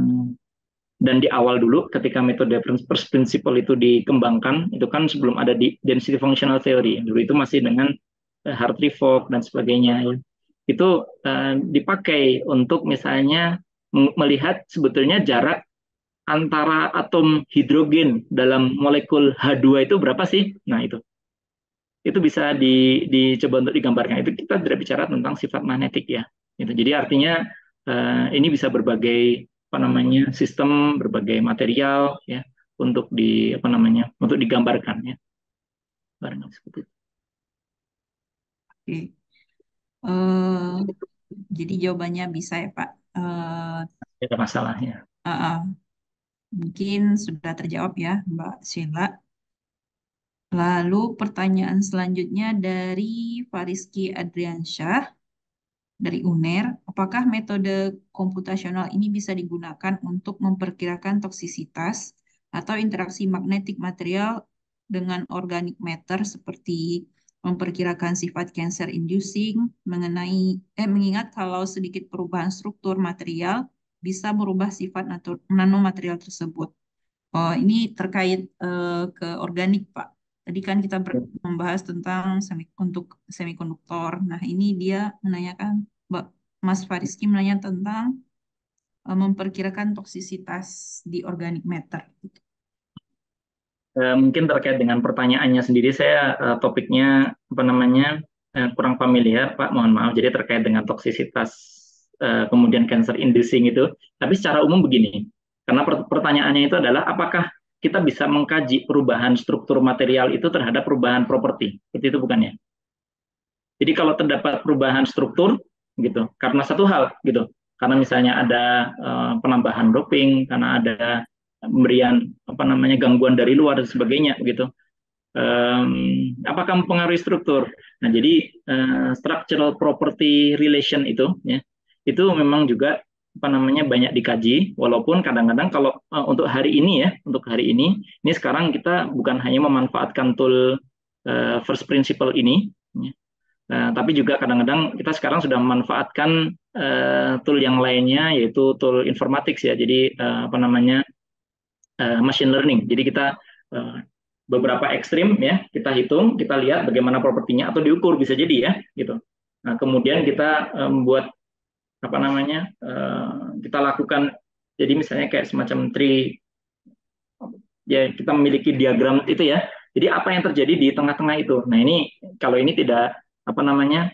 dan di awal dulu ketika metode first principle itu dikembangkan itu kan sebelum ada di density functional theory dulu itu masih dengan Hartree-Fock dan sebagainya ya. Itu dipakai untuk misalnya melihat sebetulnya jarak antara atom hidrogen dalam molekul H2 itu berapa sih? Nah, itu bisa dicoba untuk digambarkan. Itu kita tidak bicara tentang sifat magnetik ya. Gitu. Jadi artinya ini bisa berbagai apa namanya sistem, berbagai material ya untuk apa namanya untuk digambarkan ya. Barangkali seperti itu. Oke. Eh, jadi jawabannya bisa ya Pak. Tidak ada masalahnya. Uh, uh, Mungkin sudah terjawab ya Mbak Sheila. Lalu pertanyaan selanjutnya dari Fariski Adriansyah dari UNER. Apakah metode komputasional ini bisa digunakan untuk memperkirakan toksisitas atau interaksi magnetik material dengan organic matter seperti memperkirakan sifat cancer inducing mengingat kalau sedikit perubahan struktur material bisa merubah sifat nanomaterial tersebut. Oh, ini terkait ke organik, Pak. Tadi kan kita membahas tentang untuk semikonduktor. Nah, ini dia menanyakan, Mas Fariski menanya tentang memperkirakan toksisitas di organic matter. Mungkin terkait dengan pertanyaannya sendiri, saya topiknya apa namanya kurang familiar, Pak. Mohon maaf. Jadi terkait dengan toksisitas kemudian cancer inducing itu. Tapi secara umum begini, karena pertanyaannya itu adalah apakah kita bisa mengkaji perubahan struktur material itu terhadap perubahan properti. Seperti itu bukannya? Jadi kalau terdapat perubahan struktur gitu, karena satu hal gitu, karena misalnya ada penambahan doping, karena ada pemberian apa namanya gangguan dari luar dan sebagainya gitu. Apakah mempengaruhi struktur? Nah, jadi structural property relation itu ya, itu memang juga apa namanya banyak dikaji, walaupun kadang-kadang kalau untuk hari ini ya, untuk hari ini sekarang kita bukan hanya memanfaatkan tool first principle ini, ya, tapi juga kadang-kadang kita sekarang sudah memanfaatkan tool yang lainnya, yaitu tool informatics ya. Jadi apa namanya machine learning. Jadi kita beberapa ekstrim ya kita hitung, kita lihat bagaimana propertinya atau diukur bisa jadi ya gitu. Nah kemudian kita membuat apa namanya kita lakukan. Jadi misalnya kayak semacam tree ya kita memiliki diagram itu ya. Jadi apa yang terjadi di tengah-tengah itu. Nah ini kalau ini tidak apa namanya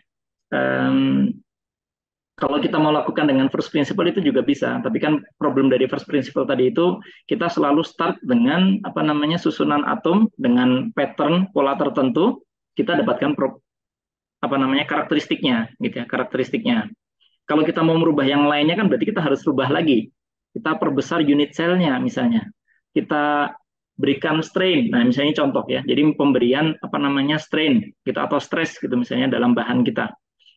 kalau kita mau lakukan dengan first principle itu juga bisa, tapi kan problem dari first principle tadi itu kita selalu start dengan apa namanya susunan atom dengan pattern pola tertentu, kita dapatkan apa namanya karakteristiknya, gitu ya, karakteristiknya. Kalau kita mau merubah yang lainnya kan berarti kita harus rubah lagi. Kita perbesar unit selnya misalnya. Kita berikan strain. Nah, misalnya contoh ya. Jadi pemberian apa namanya strain gitu atau stress gitu misalnya dalam bahan kita.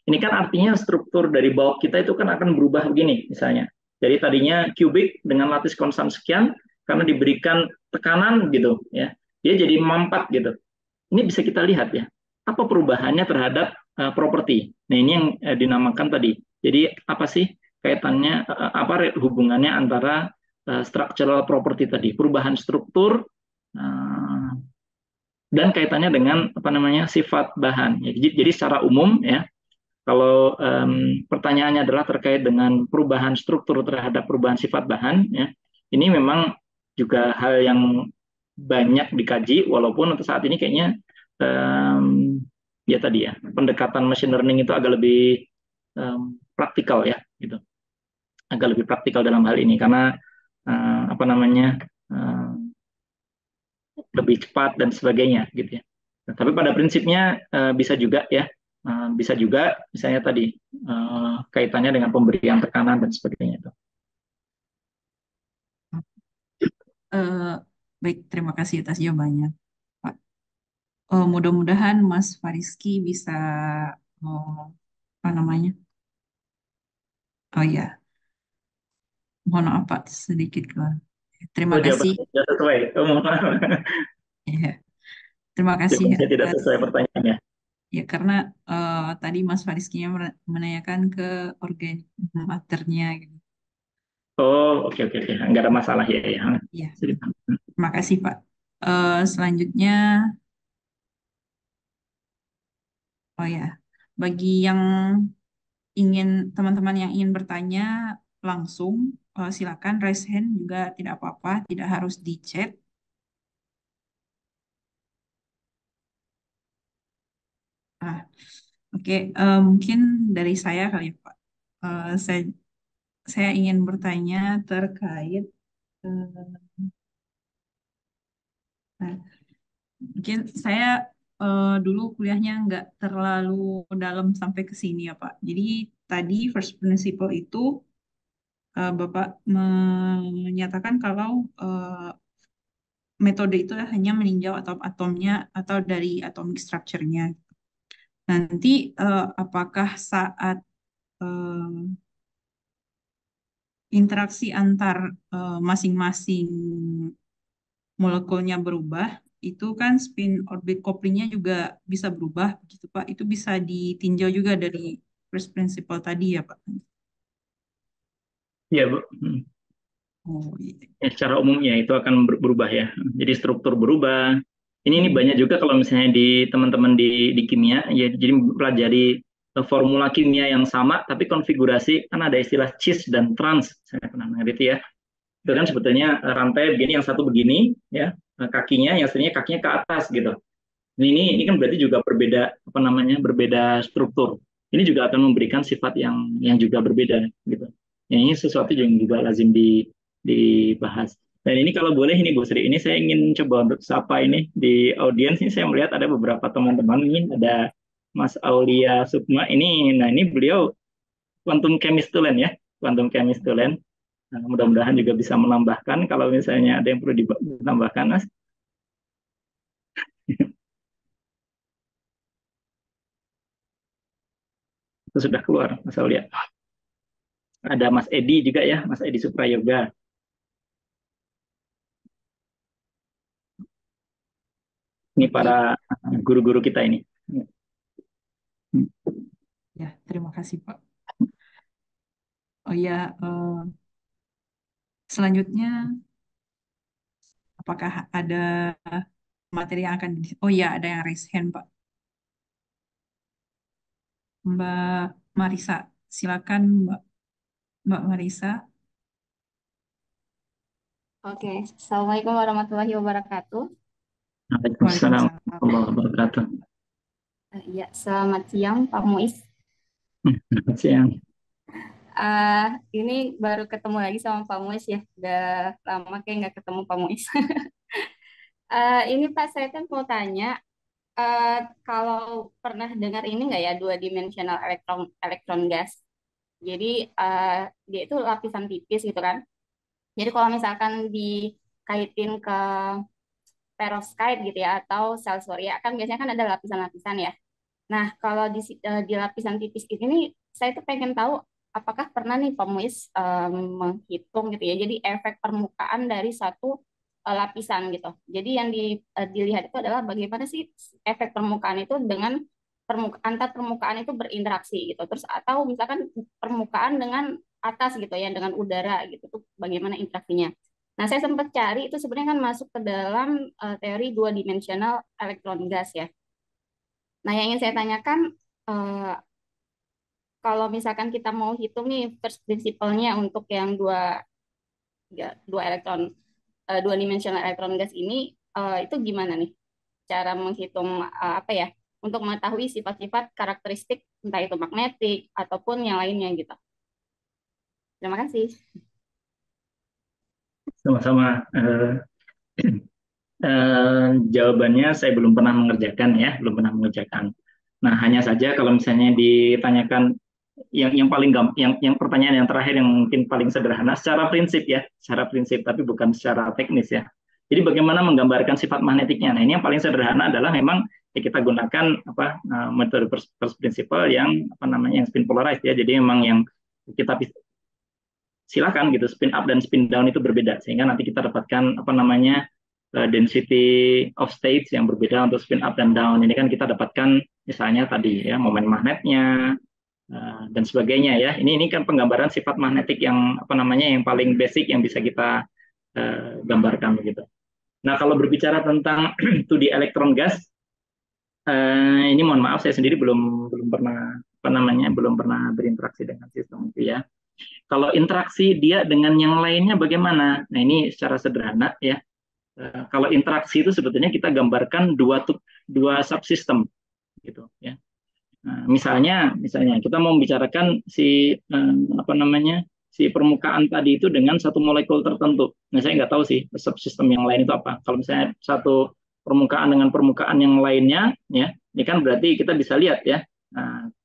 Ini kan artinya struktur dari bulk kita itu kan akan berubah begini misalnya. Jadi tadinya kubik dengan lattice konstan sekian karena diberikan tekanan gitu ya. Dia jadi mampat gitu. Ini bisa kita lihat ya. Apa perubahannya terhadap properti. Nah, ini yang dinamakan tadi. Jadi apa sih kaitannya apa hubungannya antara structural property tadi, perubahan struktur dan kaitannya dengan apa namanya sifat bahan. Jadi secara umum ya kalau pertanyaannya adalah terkait dengan perubahan struktur terhadap perubahan sifat bahan, ya, ini memang juga hal yang banyak dikaji, walaupun untuk saat ini kayaknya ya tadi ya pendekatan machine learning itu agak lebih praktikal ya, gitu, agak lebih praktikal dalam hal ini karena apa namanya lebih cepat dan sebagainya, gitu ya. Nah, tapi pada prinsipnya bisa juga ya bisa juga misalnya tadi kaitannya dengan pemberian tekanan dan sebagainya itu. Baik, terima kasih atas jawabannya, Pak. mudah-mudahan Mas Fariski bisa eh, apa namanya? Oh ya, mohon maaf Pak sedikit Pak. Terima Oh, kasih. jawabannya tidak sesuai. Oh, mohon maaf. Ya, terima kasih Jawaban saya tidak atas sesuai pertanyaannya. ya karena tadi Mas Fariskinya menanyakan ke organ maternya gitu. Oh, oke, oke, oke. Nggak ada masalah ya, ya. Ya, Cerita. terima kasih Pak. Selanjutnya, oh ya, bagi yang teman-teman yang ingin bertanya langsung, silakan raise hand juga tidak apa-apa, tidak harus di chat. Ah, oke, mungkin dari saya kali ya Pak. Saya ingin bertanya terkait, nah, mungkin saya dulu kuliahnya nggak terlalu dalam sampai ke sini ya Pak. Jadi tadi first principle itu Bapak menyatakan kalau metode itu hanya meninjau atom-atomnya atau dari atomic structure-nya. Nanti apakah saat eh, interaksi antar masing-masing molekulnya berubah, itu kan spin orbit couplingnya juga bisa berubah, gitu Pak. Itu bisa ditinjau juga dari first principle tadi ya Pak. Iya, Bu. Oh, iya. Ya, secara umumnya itu akan berubah ya. Jadi struktur berubah. Ini Hmm. banyak juga kalau misalnya di teman-teman di kimia, ya jadi pelajari formula kimia yang sama, tapi konfigurasi kan ada istilah cis dan trans. Saya pernah dengar itu ya. Itu kan sebetulnya rantai begini, yang satu begini, ya kakinya, yang satunya kakinya ke atas gitu. Ini kan berarti juga berbeda apa namanya berbeda struktur. Ini juga akan memberikan sifat yang juga berbeda gitu. Yang ini sesuatu yang juga lazim dibahas. Dan ini kalau boleh ini Bu Sri, ini saya ingin coba untuk sapa ini di audiens ini saya melihat ada beberapa teman-teman ini ada Mas Aulia Sukma ini. Nah ini beliau quantum chemist tulen ya, quantum chemist tulen. Nah, mudah-mudahan juga bisa menambahkan kalau misalnya ada yang perlu ditambahkan Mas. Itu sudah keluar Mas Aulia. Ada Mas Edi juga ya, Mas Edi Suprayoga. Ini Oke, para guru-guru kita ini. ya terima kasih Pak. Oh ya, selanjutnya apakah ada materi yang akan oh ya ada yang raise hand Pak. Mbak Marisa, silakan Mbak Marisa. Oke, Assalamualaikum warahmatullahi wabarakatuh. Waalaikumsalam Waalaikumsalam. warahmatullahi wabarakatuh. Ya, selamat siang Pak Muiz. Selamat siang. Ini baru ketemu lagi sama Pak Muiz ya. Udah lama kayak nggak ketemu Pak Muiz. Ini Pak, saya kan mau tanya, eh, kalau pernah dengar ini nggak ya, dua dimensional elektron elektron gas. Jadi dia itu lapisan tipis gitu kan. Jadi kalau misalkan dikaitin ke perovskite gitu ya atau sel surya kan biasanya kan ada lapisan-lapisan ya. Nah, kalau di lapisan tipis ini nih, saya tuh pengen tahu apakah pernah nih Pak Muiz menghitung gitu ya. Jadi efek permukaan dari satu lapisan gitu. Jadi yang dilihat itu adalah bagaimana sih efek permukaan itu dengan antar permukaan itu berinteraksi gitu. Terus atau misalkan permukaan dengan atas gitu ya, dengan udara gitu tuh bagaimana interaksinya. Nah, saya sempat cari itu sebenarnya kan masuk ke dalam teori dua dimensional elektron gas ya. Nah, yang ingin saya tanyakan, eh, kalau misalkan kita mau hitung nih first principle-nya untuk yang dua elektron, dua dimensional elektron gas ini, itu gimana nih cara menghitung apa ya, untuk mengetahui sifat-sifat karakteristik entah itu magnetik ataupun yang lainnya gitu. Terima kasih. Sama-sama. Jawabannya saya belum pernah mengerjakan ya, belum pernah mengerjakan. Nah, hanya saja kalau misalnya ditanyakan yang paling yang pertanyaan yang terakhir yang mungkin paling sederhana secara prinsip ya, secara prinsip tapi bukan secara teknis ya. Jadi bagaimana menggambarkan sifat magnetiknya? Nah, ini yang paling sederhana adalah memang ya kita gunakan metode first principle yang yang spin polarized ya. Jadi memang yang kita silakan gitu spin up dan spin down itu berbeda sehingga nanti kita dapatkan density of states yang berbeda untuk spin up dan down. Ini kan kita dapatkan misalnya tadi ya momen magnetnya dan sebagainya ya. Ini kan penggambaran sifat magnetik yang yang paling basic yang bisa kita gambarkan begitu. Nah, kalau berbicara tentang 2D elektron gas, ini mohon maaf saya sendiri belum pernah belum pernah berinteraksi dengan sistem itu ya. Kalau interaksi dia dengan yang lainnya bagaimana? Nah, ini secara sederhana ya. Kalau interaksi itu sebetulnya kita gambarkan dua subsistem gitu ya. Nah, misalnya kita mau membicarakan si si permukaan tadi itu dengan satu molekul tertentu. Nah, saya nggak tahu sih subsistem yang lain itu apa. Kalau misalnya satu permukaan dengan permukaan yang lainnya, ya, ini kan berarti kita bisa lihat ya,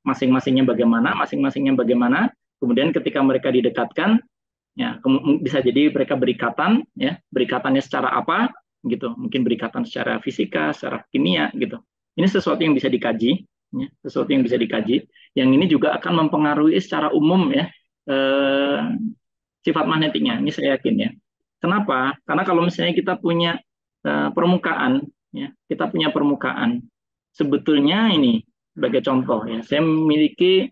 masing-masingnya bagaimana. Kemudian ketika mereka didekatkan, ya, bisa jadi mereka berikatan, ya, berikatannya secara apa, gitu. Mungkin berikatan secara fisika, secara kimia, gitu. Ini sesuatu yang bisa dikaji, ya, sesuatu yang bisa dikaji. Yang ini juga akan mempengaruhi secara umum ya sifat magnetiknya. Ini saya yakin ya. Kenapa? Karena kalau misalnya kita punya permukaan, ya, kita punya permukaan. Sebetulnya ini sebagai contoh ya, saya memiliki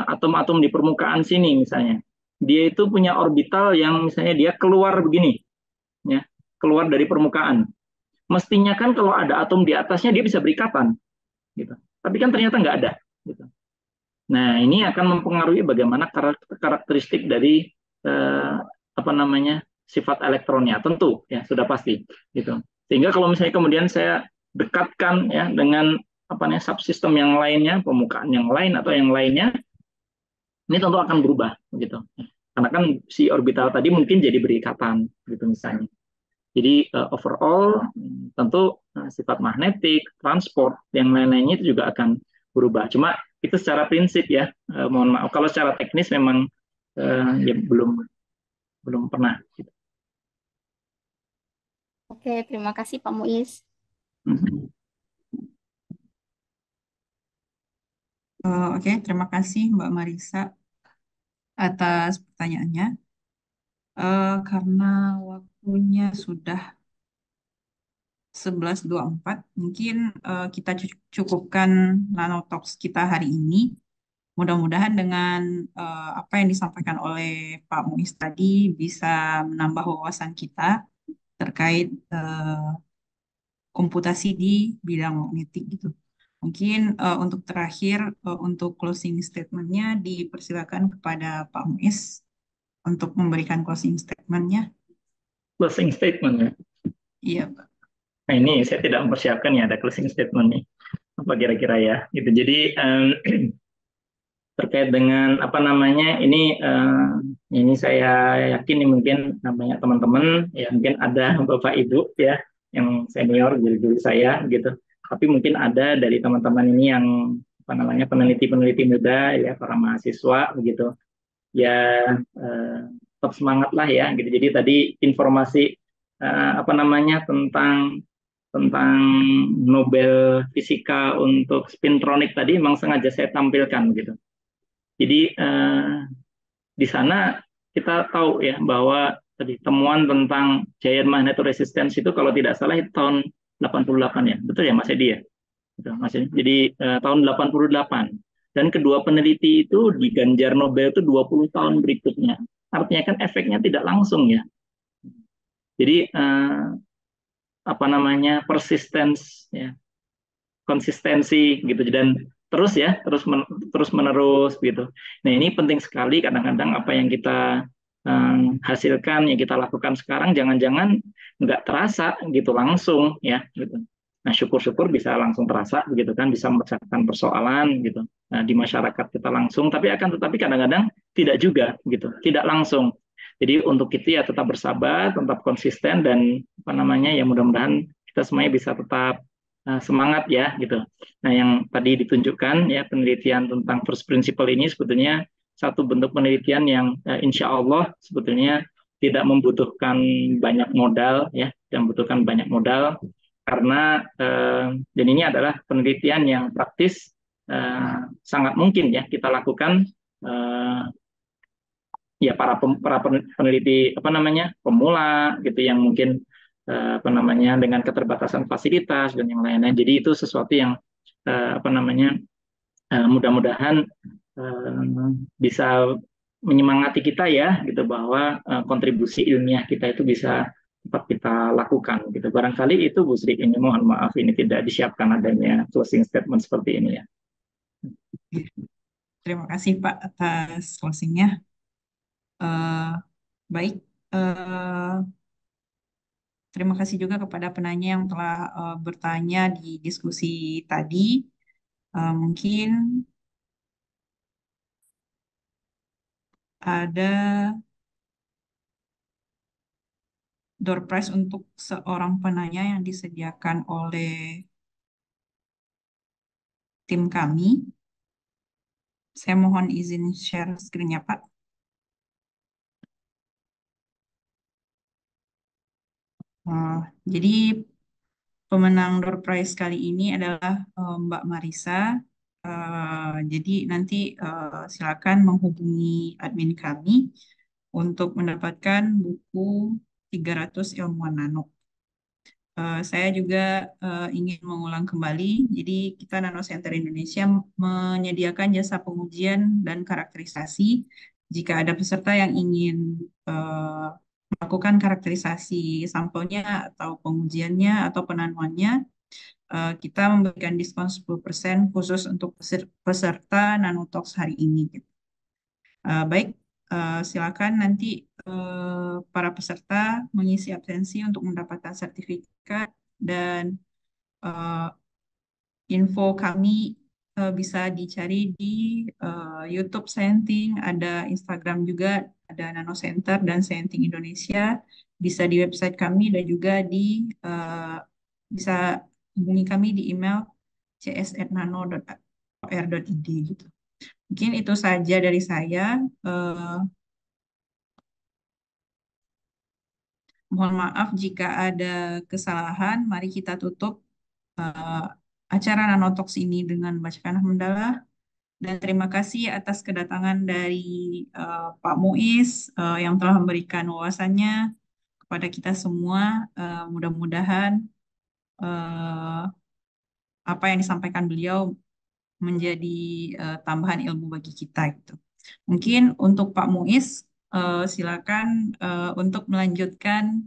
atom-atom di permukaan sini misalnya. Dia itu punya orbital yang misalnya dia keluar begini, ya, keluar dari permukaan. Mestinya kan kalau ada atom di atasnya dia bisa berikatan, gitu. Tapi kan ternyata nggak ada. Gitu. Nah, ini akan mempengaruhi bagaimana karakteristik dari sifat elektronnya, tentu ya sudah pasti, gitu. Sehingga kalau misalnya kemudian saya dekatkan ya dengan subsistem yang lainnya, permukaan yang lain atau yang lainnya, ini tentu akan berubah, gitu. Karena kan si orbital tadi mungkin jadi berikatan, gitu misalnya. Jadi overall tentu sifat magnetik, transport, yang lain-lainnya itu juga akan berubah. Cuma itu secara prinsip ya, mohon maaf kalau secara teknis memang ya belum pernah. Gitu. Oke, terima kasih Pak Muiz. Oke, terima kasih Mbak Marisa atas pertanyaannya. Karena waktunya sudah 11.24, mungkin kita cukupkan Nanotalks kita hari ini. Mudah-mudahan dengan apa yang disampaikan oleh Pak Muiz tadi bisa menambah wawasan kita terkait komputasi di bidang magnetik gitu. Mungkin untuk terakhir, untuk closing statement-nya dipersilakan kepada Pak Muiz untuk memberikan closing statement-nya. Closing statement ya? Iya, Pak. Nah, ini saya tidak mempersiapkan ya ada closing statement nih. Apa kira-kira ya? Gitu. Jadi terkait dengan ini saya yakin nih mungkin namanya teman-teman ya mungkin ada Bapak Ibu ya yang senior guru-guru saya gitu. Tapi mungkin ada dari teman-teman ini yang peneliti-peneliti muda ya para mahasiswa begitu. Ya tetap semangat lah ya gitu. Jadi tadi informasi tentang Nobel Fisika untuk spintronic tadi memang sengaja saya tampilkan gitu. Jadi di sana kita tahu ya bahwa tadi temuan tentang giant magnetoresistance itu kalau tidak salah itu tahun 88 ya. Betul ya Mas Edi ya? Betul, Mas Edi. Jadi tahun 88. Dan kedua peneliti itu diganjar Nobel itu 20 tahun berikutnya. Artinya kan efeknya tidak langsung ya. Jadi persistence ya. Konsistensi gitu dan terus menerus gitu. Nah, ini penting sekali kadang-kadang apa yang kita hasilkan, yang kita lakukan sekarang jangan-jangan nggak terasa gitu langsung ya gitu. Nah, syukur-syukur bisa langsung terasa gitu kan, bisa memecahkan persoalan gitu. Nah, di masyarakat kita langsung, tapi kadang-kadang tidak juga gitu, tidak langsung. Jadi untuk itu ya tetap bersabar, tetap konsisten dan ya mudah-mudahan kita semuanya bisa tetap semangat ya gitu. Nah, yang tadi ditunjukkan ya penelitian tentang first principle ini sebetulnya satu bentuk penelitian yang insya Allah sebetulnya tidak membutuhkan banyak modal ya, tidak membutuhkan banyak modal karena dan ini adalah penelitian yang praktis sangat mungkin ya kita lakukan ya para peneliti apa namanya pemula gitu yang mungkin apa namanya dengan keterbatasan fasilitas dan yang lainnya. Jadi itu sesuatu yang apa namanya mudah-mudahan bisa menyemangati kita ya gitu bahwa kontribusi ilmiah kita itu bisa tetap kita lakukan gitu. Barangkali itu Bu Sri, ini mohon maaf ini tidak disiapkan adanya closing statement seperti ini ya. Terima kasih Pak atas closingnya. Baik, terima kasih juga kepada penanya yang telah bertanya di diskusi tadi. Mungkin ada door prize untuk seorang penanya yang disediakan oleh tim kami. Saya mohon izin share screen-nya, Pak. Jadi pemenang door prize kali ini adalah Mbak Marisa. Jadi nanti silakan menghubungi admin kami untuk mendapatkan buku 300 Ilmuwan Nano. Saya juga ingin mengulang kembali, jadi kita Nano Center Indonesia menyediakan jasa pengujian dan karakterisasi. Jika ada peserta yang ingin melakukan karakterisasi sampelnya atau pengujiannya atau penanuannya, kita memberikan diskon 10% khusus untuk peserta Nanotalks hari ini. Baik, silakan nanti para peserta mengisi absensi untuk mendapatkan sertifikat dan info kami bisa dicari di YouTube Scienting, ada Instagram juga, ada Nano Center dan Scienting Indonesia, bisa di website kami dan juga bisa hubungi kami di email cs@nano.or.id gitu. Mungkin itu saja dari saya. Mohon maaf jika ada kesalahan. Mari kita tutup acara Nanotalks ini dengan bacakan hamdalah. Dan terima kasih atas kedatangan dari Pak Muiz yang telah memberikan wawasannya kepada kita semua. Mudah-mudahan apa yang disampaikan beliau menjadi tambahan ilmu bagi kita gitu. Mungkin untuk Pak Muiz, silakan untuk melanjutkan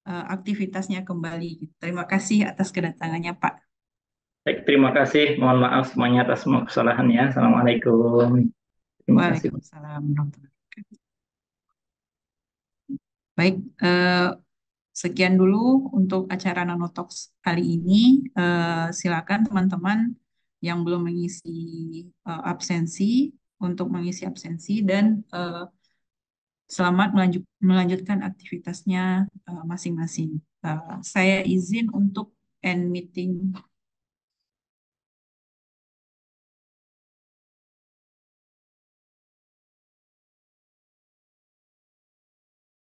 aktivitasnya kembali. Terima kasih atas kedatangannya, Pak. Baik, terima kasih. Mohon maaf semuanya atas semua kesalahannya. Assalamualaikum. Terima kasih. Waalaikumsalam warahmatullahi wabarakatuh. Baik, sekian dulu untuk acara Nanotalks kali ini. Silakan teman-teman yang belum mengisi absensi untuk mengisi absensi dan selamat melanjutkan aktivitasnya masing-masing. Saya izin untuk end meeting